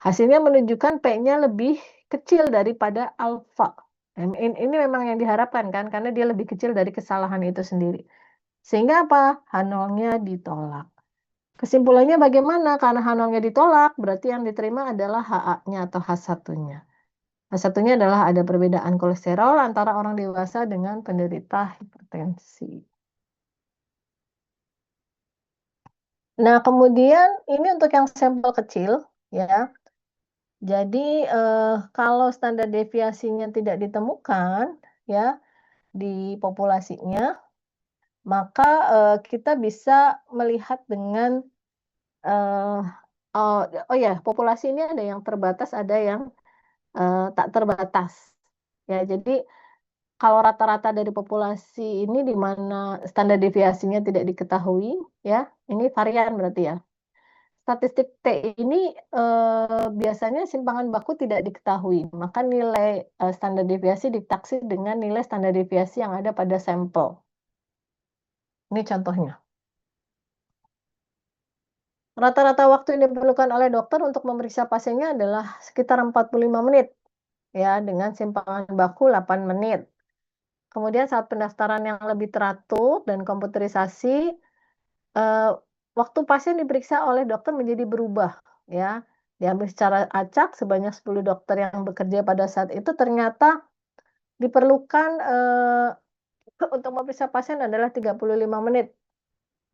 Hasilnya menunjukkan P-nya lebih kecil daripada alfa. Ini memang yang diharapkan kan, karena dia lebih kecil dari kesalahan itu sendiri. Sehingga apa? H0-nya ditolak. Kesimpulannya bagaimana? Karena H0-nya ditolak, berarti yang diterima adalah HA-nya atau H1-nya. H1-nya adalah ada perbedaan kolesterol antara orang dewasa dengan penderita hipertensi. Nah, kemudian ini untuk yang sampel kecil, ya. Jadi, kalau standar deviasinya tidak ditemukan, ya, di populasinya, maka, kita bisa melihat dengan, eee, oh oh ya, populasi ini ada yang terbatas, ada yang, tak terbatas. Ya, jadi kalau rata-rata dari populasi ini di mana standar deviasinya tidak diketahui, ya, ini varian berarti ya. Statistik T ini, biasanya simpangan baku tidak diketahui, maka nilai, standar deviasi ditaksir dengan nilai standar deviasi yang ada pada sampel. Ini contohnya. Rata-rata waktu yang diperlukan oleh dokter untuk memeriksa pasiennya adalah sekitar 45 menit, ya, dengan simpangan baku 8 menit. Kemudian saat pendaftaran yang lebih teratur dan komputerisasi, Eee, waktu pasien diperiksa oleh dokter menjadi berubah, ya. Diambil secara acak sebanyak 10 dokter yang bekerja pada saat itu ternyata diperlukan, untuk memeriksa pasien adalah 35 menit,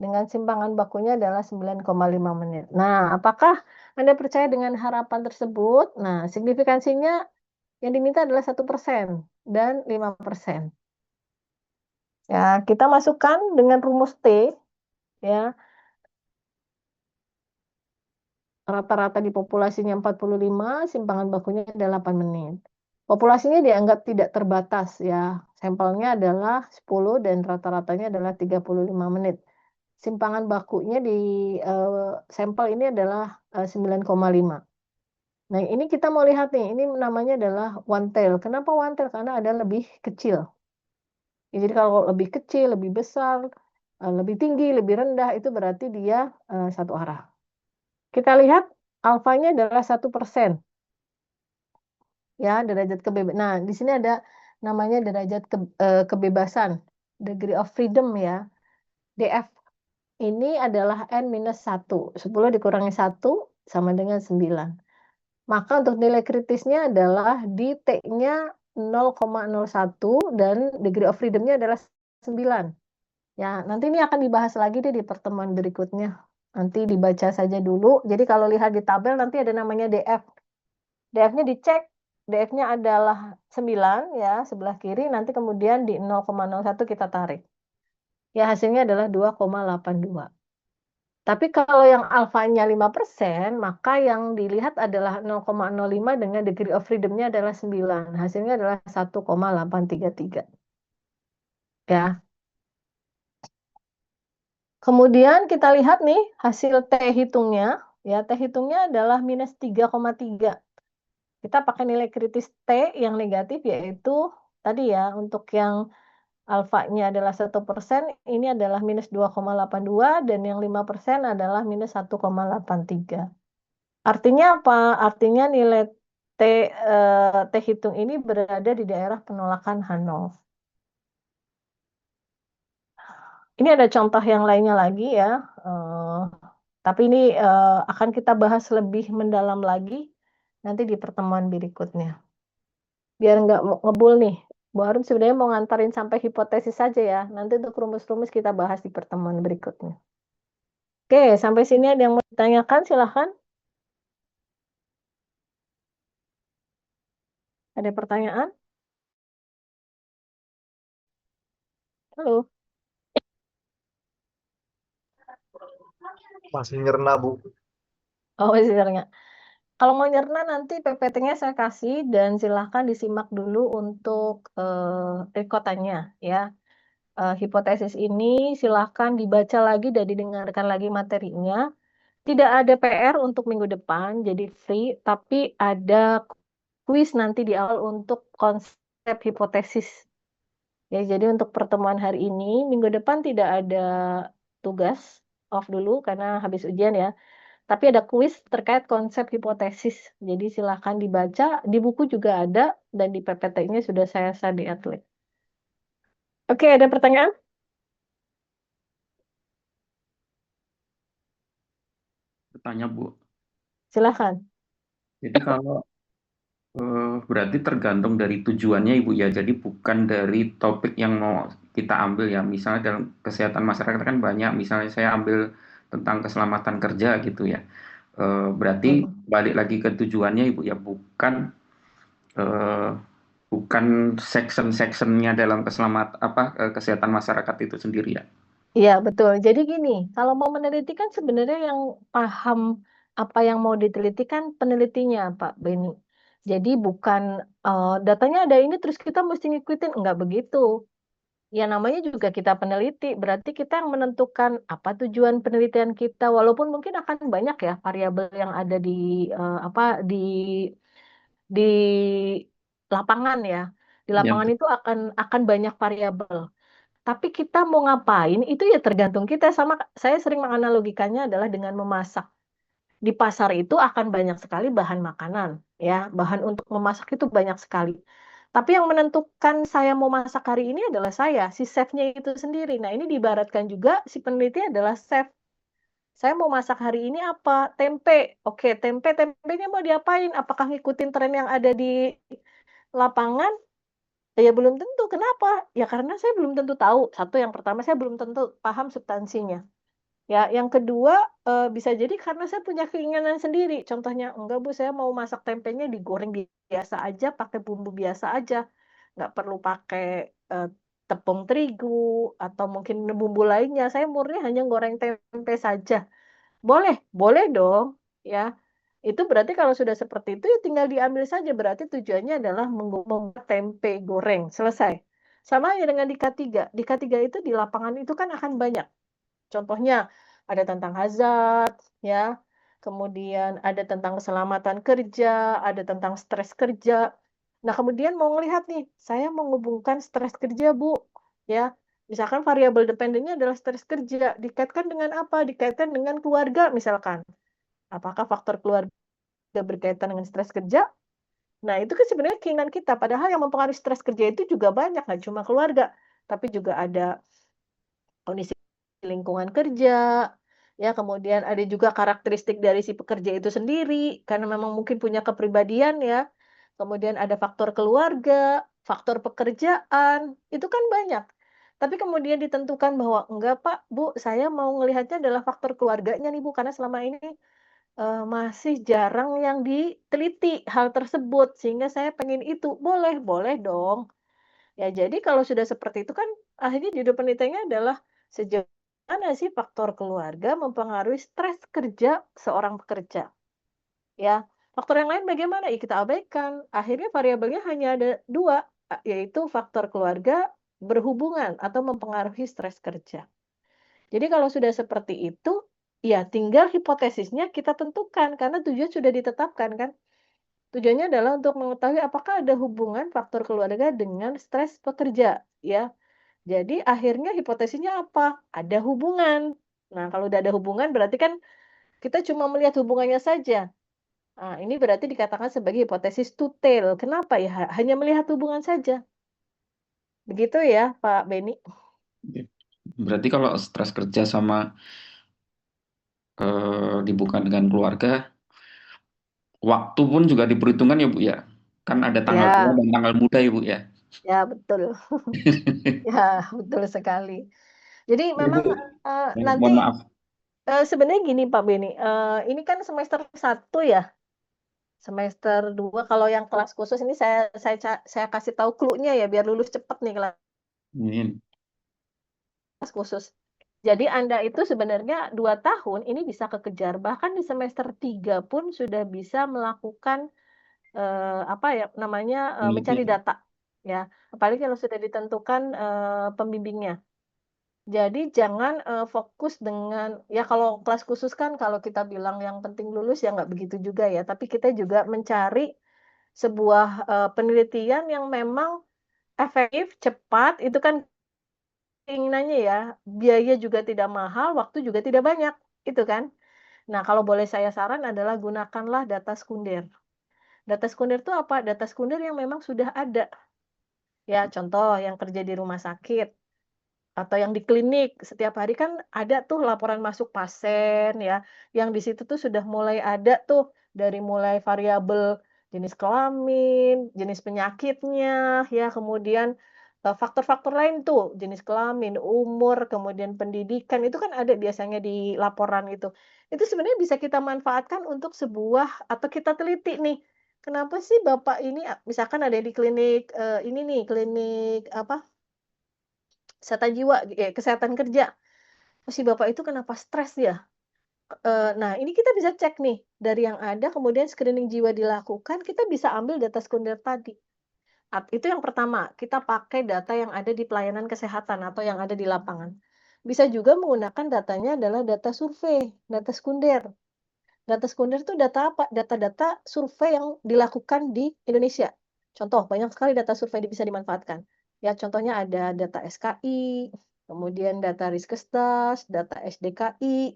dengan simpangan bakunya adalah 9,5 menit. Nah, apakah Anda percaya dengan harapan tersebut? Nah, signifikansinya yang diminta adalah 1% dan 5%. Ya, kita masukkan dengan rumus T, ya. Rata-rata di populasinya 45, simpangan bakunya ada 8 menit. Populasinya dianggap tidak terbatas ya, sampelnya adalah 10 dan rata-ratanya adalah 35 menit. Simpangan bakunya di, sampel ini adalah, 9,5. Nah, ini kita mau lihat nih, ini namanya adalah one tail. Kenapa one tail? Karena ada lebih kecil. Ya, jadi kalau lebih kecil, lebih besar, lebih tinggi, lebih rendah, itu berarti dia, satu arah. Kita lihat alfanya adalah 1%. Ya, nah, di sini ada namanya derajat kebebasan, degree of freedom ya, DF. Ini adalah N-1, 10 dikurangi 1 sama dengan 9. Maka untuk nilai kritisnya adalah di T-nya 0,01 dan degree of freedom-nya adalah 9. Ya, nanti ini akan dibahas lagi deh di pertemuan berikutnya. Nanti dibaca saja dulu. Jadi kalau lihat di tabel nanti ada namanya DF. DF-nya dicek, DF-nya adalah 9 ya, sebelah kiri, nanti kemudian di 0,01 kita tarik. Ya hasilnya adalah 2,82. Tapi kalau yang alfanya 5%, maka yang dilihat adalah 0,05 dengan degree of freedom-nya adalah 9. Hasilnya adalah 1,833. Ya. Kemudian kita lihat nih hasil T hitungnya, ya T hitungnya adalah minus 3,3. Kita pakai nilai kritis T yang negatif yaitu tadi ya, untuk yang alfanya adalah 1%, ini adalah minus 2,82 dan yang 5% adalah minus 1,83. Artinya apa? Artinya nilai T, T hitung ini berada di daerah penolakan H0. Ini ada contoh yang lainnya lagi ya, tapi ini, akan kita bahas lebih mendalam lagi nanti di pertemuan berikutnya. Biar nggak ngebul nih, Bu Harum sebenarnya mau ngantarin sampai hipotesis saja ya, nanti untuk rumus-rumus kita bahas di pertemuan berikutnya. Oke, sampai sini ada yang mau ditanyakan, silahkan. Ada pertanyaan? Halo? Masih nyerna, Bu. Oh, masih dengar. Kalau mau nyerna nanti PPT-nya saya kasih dan silahkan disimak dulu untuk, rekotannya ya. Hipotesis ini silahkan dibaca lagi dan didengarkan lagi materinya. Tidak ada PR untuk minggu depan, jadi free, tapi ada kuis nanti di awal untuk konsep hipotesis. Ya, jadi untuk pertemuan hari ini, minggu depan tidak ada tugas, off dulu karena habis ujian ya. Tapi ada kuis terkait konsep hipotesis. Jadi silakan dibaca, di buku juga ada, dan di PPT-nya sudah saya sadi atlet. Oke, ada pertanyaan? Bertanya Bu. Silahkan. Jadi kalau berarti tergantung dari tujuannya Ibu ya. Jadi bukan dari topik yang mau kita ambil ya. Misalnya dalam kesehatan masyarakat kan banyak. Misalnya saya ambil tentang keselamatan kerja gitu ya. Berarti Mm. balik lagi ke tujuannya Ibu ya. Eh, bukan section-sectionnya dalam kesehatan masyarakat itu sendiri ya. Iya, betul. Jadi gini, kalau mau meneliti kan sebenarnya yang paham apa yang mau diteliti kan penelitinya, Pak Beni. Jadi bukan datanya ada ini terus kita mesti ngikutin, enggak begitu. Ya namanya juga kita peneliti, berarti kita yang menentukan apa tujuan penelitian kita, walaupun mungkin akan banyak ya variabel yang ada di di lapangan ya. Di Ya, lapangan itu akan banyak variabel. Tapi kita mau ngapain itu ya tergantung kita. Sama saya sering menganalogikannya adalah dengan memasak. Di pasar itu akan banyak sekali bahan makanan, ya. Bahan untuk memasak itu banyak sekali. Tapi yang menentukan saya mau masak hari ini adalah saya, si chefnya itu sendiri. Nah, ini diibaratkan juga si peneliti adalah chef. Saya mau masak hari ini apa? Tempe. Oke, tempenya mau diapain? Apakah ngikutin tren yang ada di lapangan? Ya belum tentu. Kenapa? Ya karena saya belum tentu tahu. Satu, yang pertama saya belum tentu paham substansinya. Ya, yang kedua, bisa jadi karena saya punya keinginan sendiri. Contohnya, "Enggak Bu, saya mau masak tempenya digoreng biasa aja, pakai bumbu biasa aja, nggak perlu pakai, tepung terigu atau mungkin bumbu lainnya, saya murni hanya goreng tempe saja." Boleh boleh dong, ya. Itu berarti kalau sudah seperti itu, ya tinggal diambil saja, berarti tujuannya adalah membuat tempe goreng, selesai. Sama ya dengan di K3. Di K3 itu di lapangan itu kan akan banyak. Contohnya ada tentang hazard, ya, kemudian ada tentang keselamatan kerja, ada tentang stres kerja. Nah, kemudian mau ngelihat nih, saya menghubungkan stres kerja, Bu, ya. Misalkan variabel dependennya adalah stres kerja, dikaitkan dengan apa? Dikaitkan dengan keluarga misalkan. Apakah faktor keluarga berkaitan dengan stres kerja? Nah, itu kan sebenarnya keinginan kita, padahal yang mempengaruhi stres kerja itu juga banyak, nggak cuma keluarga, tapi juga ada kondisi lingkungan kerja, ya kemudian ada juga karakteristik dari si pekerja itu sendiri, karena memang mungkin punya kepribadian ya. Kemudian ada faktor keluarga, faktor pekerjaan, itu kan banyak. Tapi kemudian ditentukan bahwa, "Enggak Pak, Bu, saya mau ngelihatnya adalah faktor keluarganya nih Bu, karena selama ini, masih jarang yang diteliti hal tersebut, sehingga saya pengen itu." Boleh boleh dong. Ya, jadi kalau sudah seperti itu kan akhirnya judul penelitiannya adalah sejauh mana sih faktor keluarga mempengaruhi stres kerja seorang pekerja, ya. Faktor yang lain bagaimana? Ya kita abaikan. Akhirnya variabelnya hanya ada 2, yaitu faktor keluarga berhubungan atau mempengaruhi stres kerja. Jadi kalau sudah seperti itu, ya tinggal hipotesisnya kita tentukan karena tujuan sudah ditetapkan kan. Tujuannya adalah untuk mengetahui apakah ada hubungan faktor keluarga dengan stres pekerja, ya. Jadi akhirnya hipotesisnya apa? Ada hubungan. Nah, kalau udah ada hubungan berarti kan kita cuma melihat hubungannya saja. Nah, ini berarti dikatakan sebagai hipotesis tutel. Kenapa ya? Hanya melihat hubungan saja. Begitu ya, Pak Beni? berarti kalau stres kerja sama dibuka dengan keluarga, waktu pun juga diperhitungkan ya Bu ya. Kan ada tanggal tua Ya, dan tanggal muda ya Bu ya. ya betul. Ya, betul sekali. Jadi Ibu, memang nanti mohon maaf. sebenarnya gini Pak Beni, ini kan semester 1 ya. Semester 2 kalau yang kelas khusus ini saya kasih tahu clue-nya ya biar lulus cepet nih kelas Amin. khusus. Jadi Anda itu sebenarnya 2 tahun ini bisa kekejar, bahkan di semester 3 pun sudah bisa melakukan, apa ya namanya, mencari Penelitian. data, ya. Apalagi kalau sudah ditentukan, pembimbingnya. Jadi jangan, fokus dengan ya kalau kelas khusus kan kalau kita bilang yang penting lulus ya nggak begitu juga ya, tapi kita juga mencari sebuah, penelitian yang memang efektif, cepat, itu kan keinginannya ya. Biaya juga tidak mahal, waktu juga tidak banyak, itu kan. Nah, kalau boleh saya saran adalah gunakanlah data sekunder. Data sekunder itu apa? Data sekunder yang memang sudah ada. Ya, contoh yang kerja di rumah sakit atau yang di klinik, setiap hari kan ada tuh laporan masuk pasien ya, yang di situ tuh sudah mulai ada tuh dari mulai variabel jenis kelamin, jenis penyakitnya, ya kemudian, faktor-faktor lain tuh, jenis kelamin, umur, kemudian pendidikan, itu kan ada biasanya di laporan itu. Itu sebenarnya bisa kita manfaatkan untuk sebuah atau kita teliti nih, kenapa sih Bapak ini, misalkan ada di klinik, ini nih, klinik apa, kesehatan jiwa, kesehatan kerja. Oh, si bapak itu kenapa stres ya? Nah, ini kita bisa cek nih, dari yang ada kemudian screening jiwa dilakukan, kita bisa ambil data sekunder tadi. Itu yang pertama, kita pakai data yang ada di pelayanan kesehatan atau yang ada di lapangan. Bisa juga menggunakan datanya adalah data survei, data sekunder. Data sekunder itu data apa? Data-data survei yang dilakukan di Indonesia. Contoh, banyak sekali data survei bisa dimanfaatkan. Ya, contohnya ada data SKI, kemudian data Riskesdas, data SDKI,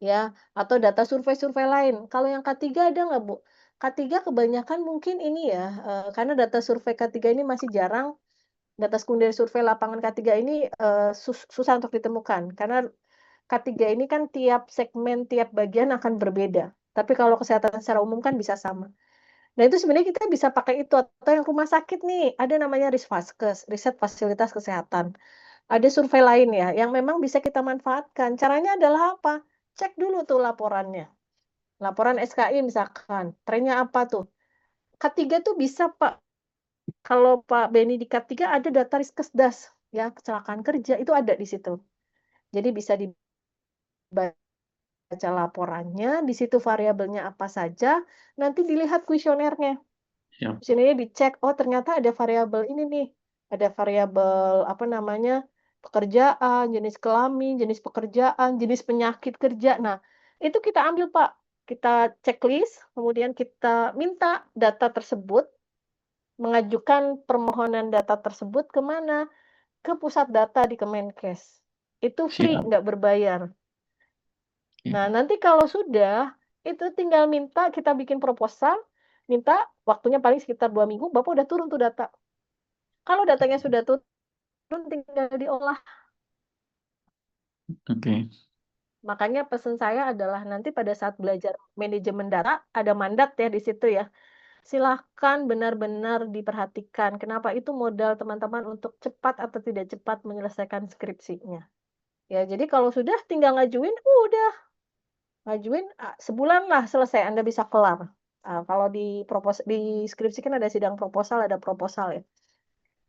ya, atau data survei-survei lain. Kalau yang K3 ada nggak, Bu? K3 kebanyakan mungkin ini ya, karena data survei K3 ini masih jarang, data sekunder survei lapangan K3 ini, susah untuk ditemukan, karena K3 ini kan tiap segmen, tiap bagian akan berbeda. Tapi kalau kesehatan secara umum kan bisa sama. Nah, itu sebenarnya kita bisa pakai itu, atau yang rumah sakit nih, ada namanya Risvaskes, Riset Fasilitas Kesehatan. Ada survei lain ya, yang memang bisa kita manfaatkan. Caranya adalah apa? Cek dulu tuh laporannya. Laporan SKI misalkan, trennya apa tuh? K3 tuh bisa, Pak. Kalau Pak Beni di K3 ada data Riskesdas, ya, kecelakaan kerja, itu ada di situ. Jadi bisa dibaca laporannya, di situ variabelnya apa saja, nanti dilihat kuesionernya. Siap. Kuesionernya dicek, oh ternyata ada variabel ini nih, ada variabel apa namanya, pekerjaan, jenis kelamin, jenis pekerjaan, jenis penyakit kerja. Nah, itu kita ambil Pak, kita checklist, kemudian kita minta data tersebut, mengajukan permohonan data tersebut ke mana? Ke pusat data di Kemenkes. Itu free, Siap. nggak berbayar. Oke. Nah, nanti kalau sudah, itu tinggal minta kita bikin proposal, minta waktunya paling sekitar 2 minggu, Bapak udah turun tuh data. Kalau datanya sudah turun, tinggal diolah. Oke. Makanya pesan saya adalah nanti pada saat belajar manajemen data, ada mandat ya di situ ya. Silahkan benar-benar diperhatikan. Kenapa itu modal teman-teman untuk cepat atau tidak cepat menyelesaikan skripsinya. Ya, jadi kalau sudah tinggal ngajuin, udah. Ngajuin, sebulan lah selesai, Anda bisa kelar. Kalau di skripsi kan ada sidang proposal, ada proposal ya.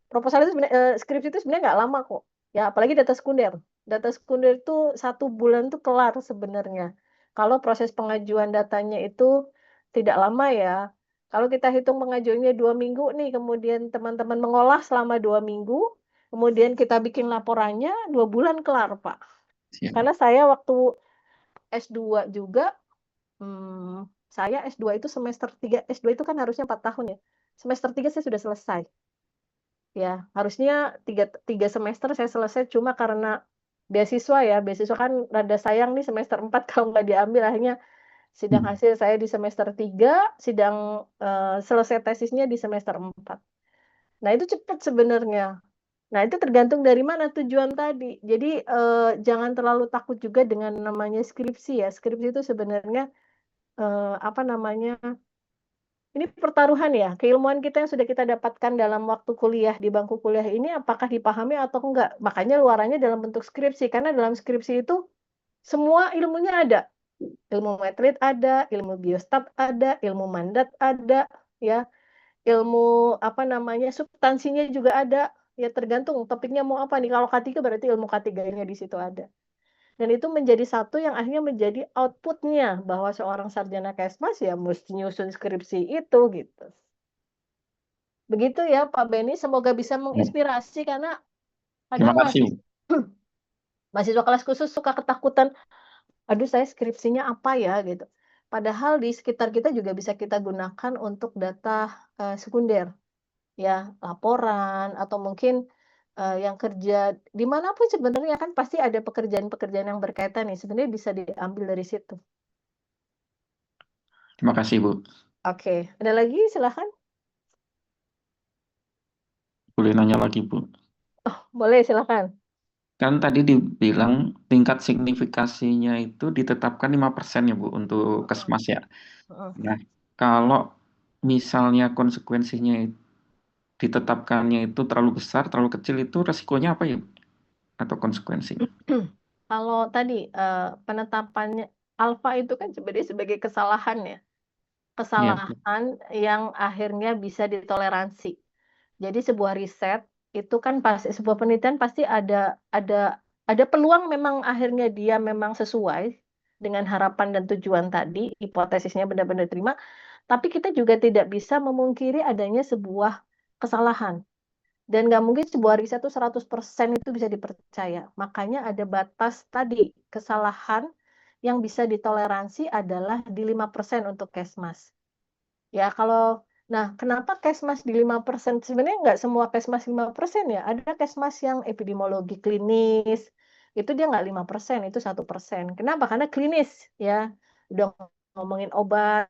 Proposal itu skripsi itu sebenarnya nggak lama kok. Ya, apalagi data sekunder. Data sekunder itu 1 bulan tuh kelar sebenarnya. Kalau proses pengajuan datanya itu tidak lama ya. Kalau kita hitung pengajuannya 2 minggu nih, kemudian teman-teman mengolah selama 2 minggu, kemudian kita bikin laporannya 2 bulan kelar, Pak. Siap. Karena saya waktu S2 juga, saya S2 itu semester 3, S2 itu kan harusnya 4 tahun ya. Semester 3 saya sudah selesai. Ya, harusnya tiga semester saya selesai, cuma karena beasiswa ya, beasiswa kan rada sayang nih semester 4 kalau nggak diambil, akhirnya sidang Hmm. hasil saya di semester 3, sidang, selesai tesisnya di semester 4. Nah, itu cepat sebenarnya. Nah, itu tergantung dari mana tujuan tadi. Jadi, jangan terlalu takut juga dengan namanya skripsi ya. Skripsi itu sebenarnya, apa namanya, ini pertaruhan ya, keilmuan kita yang sudah kita dapatkan dalam waktu kuliah, di bangku kuliah ini apakah dipahami atau enggak. Makanya luarannya dalam bentuk skripsi, karena dalam skripsi itu semua ilmunya ada. Ilmu metrit ada, ilmu biostat ada, ilmu mandat ada, ya, ilmu apa namanya, substansinya juga ada. Ya tergantung topiknya mau apa nih. Kalau K3 berarti ilmu K3-nya di situ ada. Dan itu menjadi satu yang akhirnya menjadi output-nya bahwa seorang sarjana Kesmas ya mesti nyusun skripsi itu gitu. Begitu ya Pak Beni, semoga bisa Ya. menginspirasi karena Terima kadang kasih. mahasiswa kelas khusus suka ketakutan, aduh saya skripsinya apa ya gitu. Padahal di sekitar kita juga bisa kita gunakan untuk data sekunder. ya laporan atau mungkin, yang kerja dimanapun sebenarnya kan pasti ada pekerjaan-pekerjaan yang berkaitan nih, sebenarnya bisa diambil dari situ. Terima kasih, Bu. Oke, ada lagi silahkan. Boleh nanya lagi, Bu. Boleh silahkan. Kan tadi dibilang tingkat signifikasinya itu ditetapkan 5% ya, Bu, untuk Mhm, Kesmas ya. mhm. Nah, kalau misalnya konsekuensinya ditetapkannya itu terlalu besar, terlalu kecil, itu resikonya apa ya, Bu? Atau konsekuensinya? Kalau tadi, penetapannya alfa itu kan sebenarnya sebagai kesalahan ya, Iya, kesalahan yang akhirnya bisa ditoleransi. Jadi sebuah riset itu kan sebuah penelitian pasti ada peluang memang akhirnya dia memang sesuai dengan harapan dan tujuan tadi, hipotesisnya benar-benar diterima, tapi kita juga tidak bisa memungkiri adanya sebuah kesalahan. Dan nggak mungkin sebuah riset itu 100% itu bisa dipercaya. Makanya ada batas tadi, kesalahan yang bisa ditoleransi adalah di 5% untuk Kesmas. Ya nah kenapa Kesmas di 5%? Sebenarnya nggak semua Kesmas 5% ya, ada Kesmas yang epidemiologi klinis, itu dia nggak 5%, itu 1%. Kenapa? Karena klinis ya, udah ngomongin obat,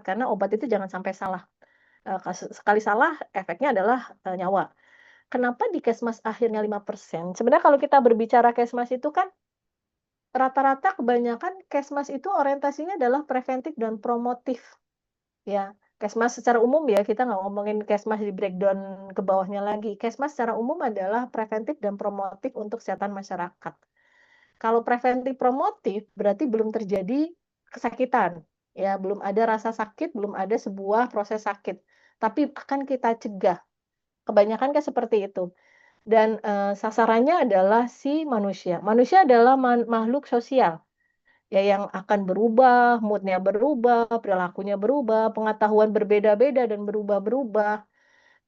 karena obat itu jangan sampai salah, sekali salah efeknya adalah, nyawa. Kenapa di Kesmas akhirnya 5%? Sebenarnya kalau kita berbicara Kesmas itu kan rata-rata kebanyakan Kesmas itu orientasinya adalah preventif dan promotif, ya. Kesmas secara umum ya, kita nggak ngomongin Kesmas di breakdown ke bawahnya lagi. Kesmas secara umum adalah preventif dan promotif untuk kesehatan masyarakat. Kalau preventif promotif berarti belum terjadi kesakitan, ya, belum ada rasa sakit, belum ada sebuah proses sakit, tapi akan kita cegah. Kebanyakan kan seperti itu. Dan, sasarannya adalah si manusia. Manusia adalah makhluk sosial, ya yang akan berubah, mood-nya berubah, perilakunya berubah, pengetahuan berbeda-beda dan berubah-berubah.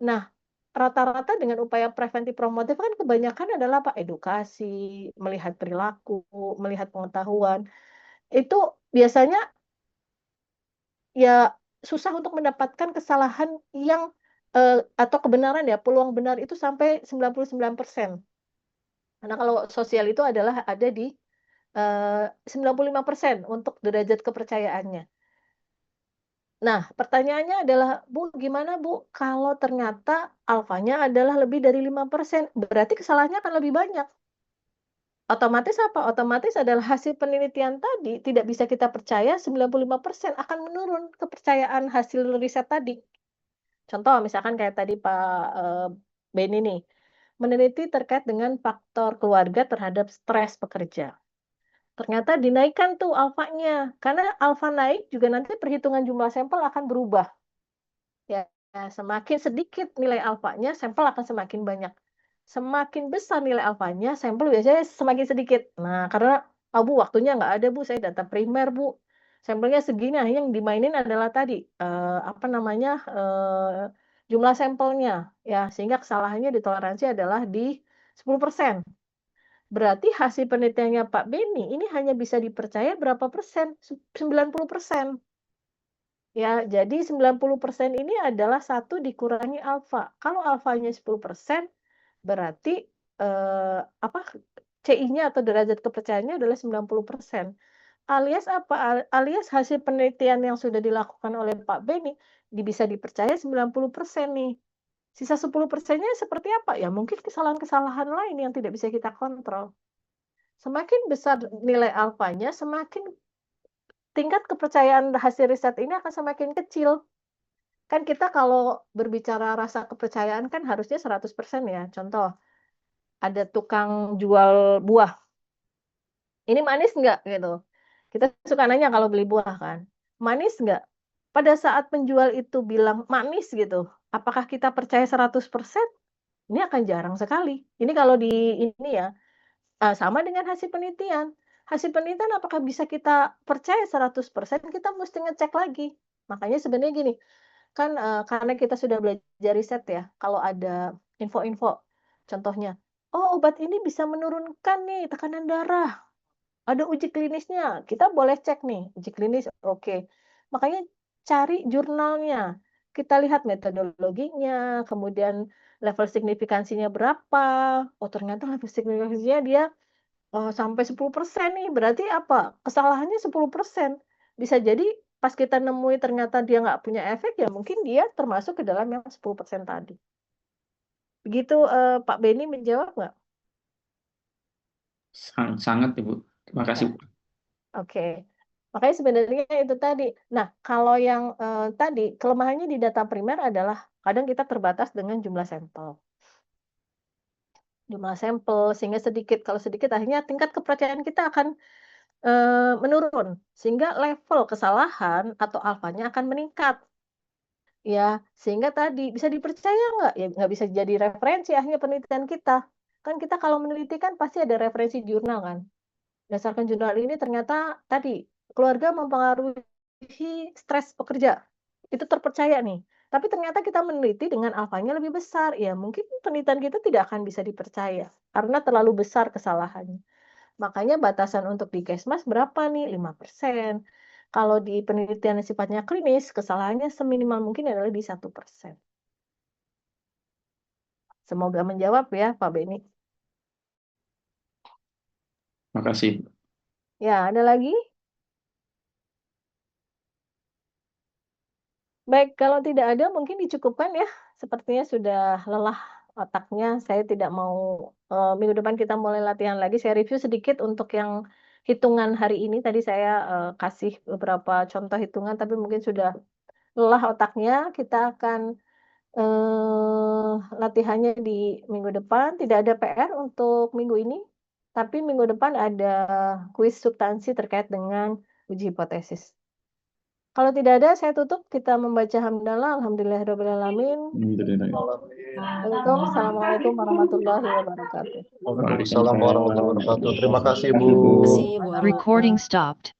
Nah, rata-rata dengan upaya preventif promotif kan kebanyakan adalah apa, edukasi, melihat perilaku, melihat pengetahuan. Itu biasanya ya susah untuk mendapatkan kesalahan yang, atau kebenaran ya, peluang benar itu sampai 99%. Karena kalau sosial itu adalah ada di 95% untuk derajat kepercayaannya. Nah, pertanyaannya adalah, "Bu, gimana Bu, kalau ternyata alfanya adalah lebih dari 5%, berarti kesalahannya akan lebih banyak." Otomatis apa? Otomatis adalah hasil penelitian tadi tidak bisa kita percaya 95% akan menurun kepercayaan hasil riset tadi. Contoh misalkan kayak tadi Pak, Benny nih, meneliti terkait dengan faktor keluarga terhadap stres pekerja. Ternyata dinaikkan tuh alfanya, karena alfa naik juga nanti perhitungan jumlah sampel akan berubah, ya. Semakin sedikit nilai alfanya, sampel akan semakin banyak. Semakin besar nilai alfanya, sampel biasanya semakin sedikit. Nah, karena, "Ah, Bu, waktunya nggak ada, Bu, saya data primer, Bu. Sampelnya segini." Akhirnya yang dimainin adalah tadi, apa namanya, jumlah sampelnya, ya, sehingga kesalahannya ditoleransi adalah di 10%. Berarti hasil penelitiannya Pak Beni ini hanya bisa dipercaya berapa persen? 90%. Ya, jadi 90% ini adalah satu dikurangi alfa. Kalau alfanya 10%, berarti, apa, CI-nya atau derajat kepercayaannya adalah 90%. Alias apa? Alias hasil penelitian yang sudah dilakukan oleh Pak Beni bisa dipercaya 90% nih. Sisa 10%-nya seperti apa? Ya mungkin kesalahan-kesalahan lain yang tidak bisa kita kontrol. Semakin besar nilai alfanya, semakin tingkat kepercayaan hasil riset ini akan semakin kecil. Kan kita kalau berbicara rasa kepercayaan kan harusnya 100% ya. Contoh, ada tukang jual buah, "Ini manis nggak?" Gitu. Kita suka nanya kalau beli buah kan, "Manis nggak?" Pada saat penjual itu bilang manis gitu, apakah kita percaya 100%? Ini akan jarang sekali. Ini kalau di ini ya, sama dengan hasil penelitian. Hasil penelitian apakah bisa kita percaya 100%, kita mesti ngecek lagi. Makanya sebenarnya gini, kan, karena kita sudah belajar riset ya, kalau ada info-info, contohnya, "Oh, obat ini bisa menurunkan nih tekanan darah, ada uji klinisnya." Kita boleh cek nih, uji klinis, oke. Makanya cari jurnalnya. kita lihat metodologinya, kemudian level signifikansinya berapa. Oh, ternyata level signifikansinya dia sampai 10% nih, berarti apa? Kesalahannya 10%. Bisa jadi pas kita nemui ternyata dia nggak punya efek, ya mungkin dia termasuk ke dalam yang 10% tadi. Begitu, Pak Beni menjawab nggak? Sangat Ibu. Terima kasih Ya, Bu. oke. Makanya sebenarnya itu tadi. Nah, kalau yang tadi kelemahannya di data primer adalah kadang kita terbatas dengan jumlah sampel. Jumlah sampel sehingga kalau sedikit akhirnya tingkat kepercayaan kita akan menurun, sehingga level kesalahan atau alfanya akan meningkat. Ya, sehingga tadi bisa dipercaya nggak? Ya nggak bisa jadi referensi akhirnya penelitian kita. Kan kita kalau meneliti kan pasti ada referensi jurnal kan. Berdasarkan jurnal ini ternyata tadi keluarga mempengaruhi stres pekerja. Itu terpercaya nih. Tapi ternyata kita meneliti dengan alfanya lebih besar. Ya mungkin penelitian kita tidak akan bisa dipercaya karena terlalu besar kesalahannya. Makanya batasan untuk di Kesmas berapa nih? 5%. Kalau di penelitian yang sifatnya klinis, kesalahannya seminimal mungkin adalah di 1%. Semoga menjawab ya, Pak Beni. Terima kasih. Ya, ada lagi? Baik, kalau tidak ada mungkin dicukupkan ya. Sepertinya sudah lelah otaknya. Saya tidak mau minggu depan kita mulai latihan lagi. Saya review sedikit untuk yang hitungan hari ini. Tadi saya kasih beberapa contoh hitungan, tapi mungkin sudah lelah otaknya. Kita akan latihannya di minggu depan. Tidak ada PR untuk minggu ini, tapi minggu depan ada kuis substansi terkait dengan uji hipotesis. Kalau tidak ada, saya tutup. Kita membaca hamdalah, alhamdulillahirrabbilalamin. Assalamualaikum warahmatullahi wabarakatuh. Waalaikumsalam warahmatullahi wabarakatuh. Terima kasih, Bu. Terima kasih, Bu Armando. Recording stopped.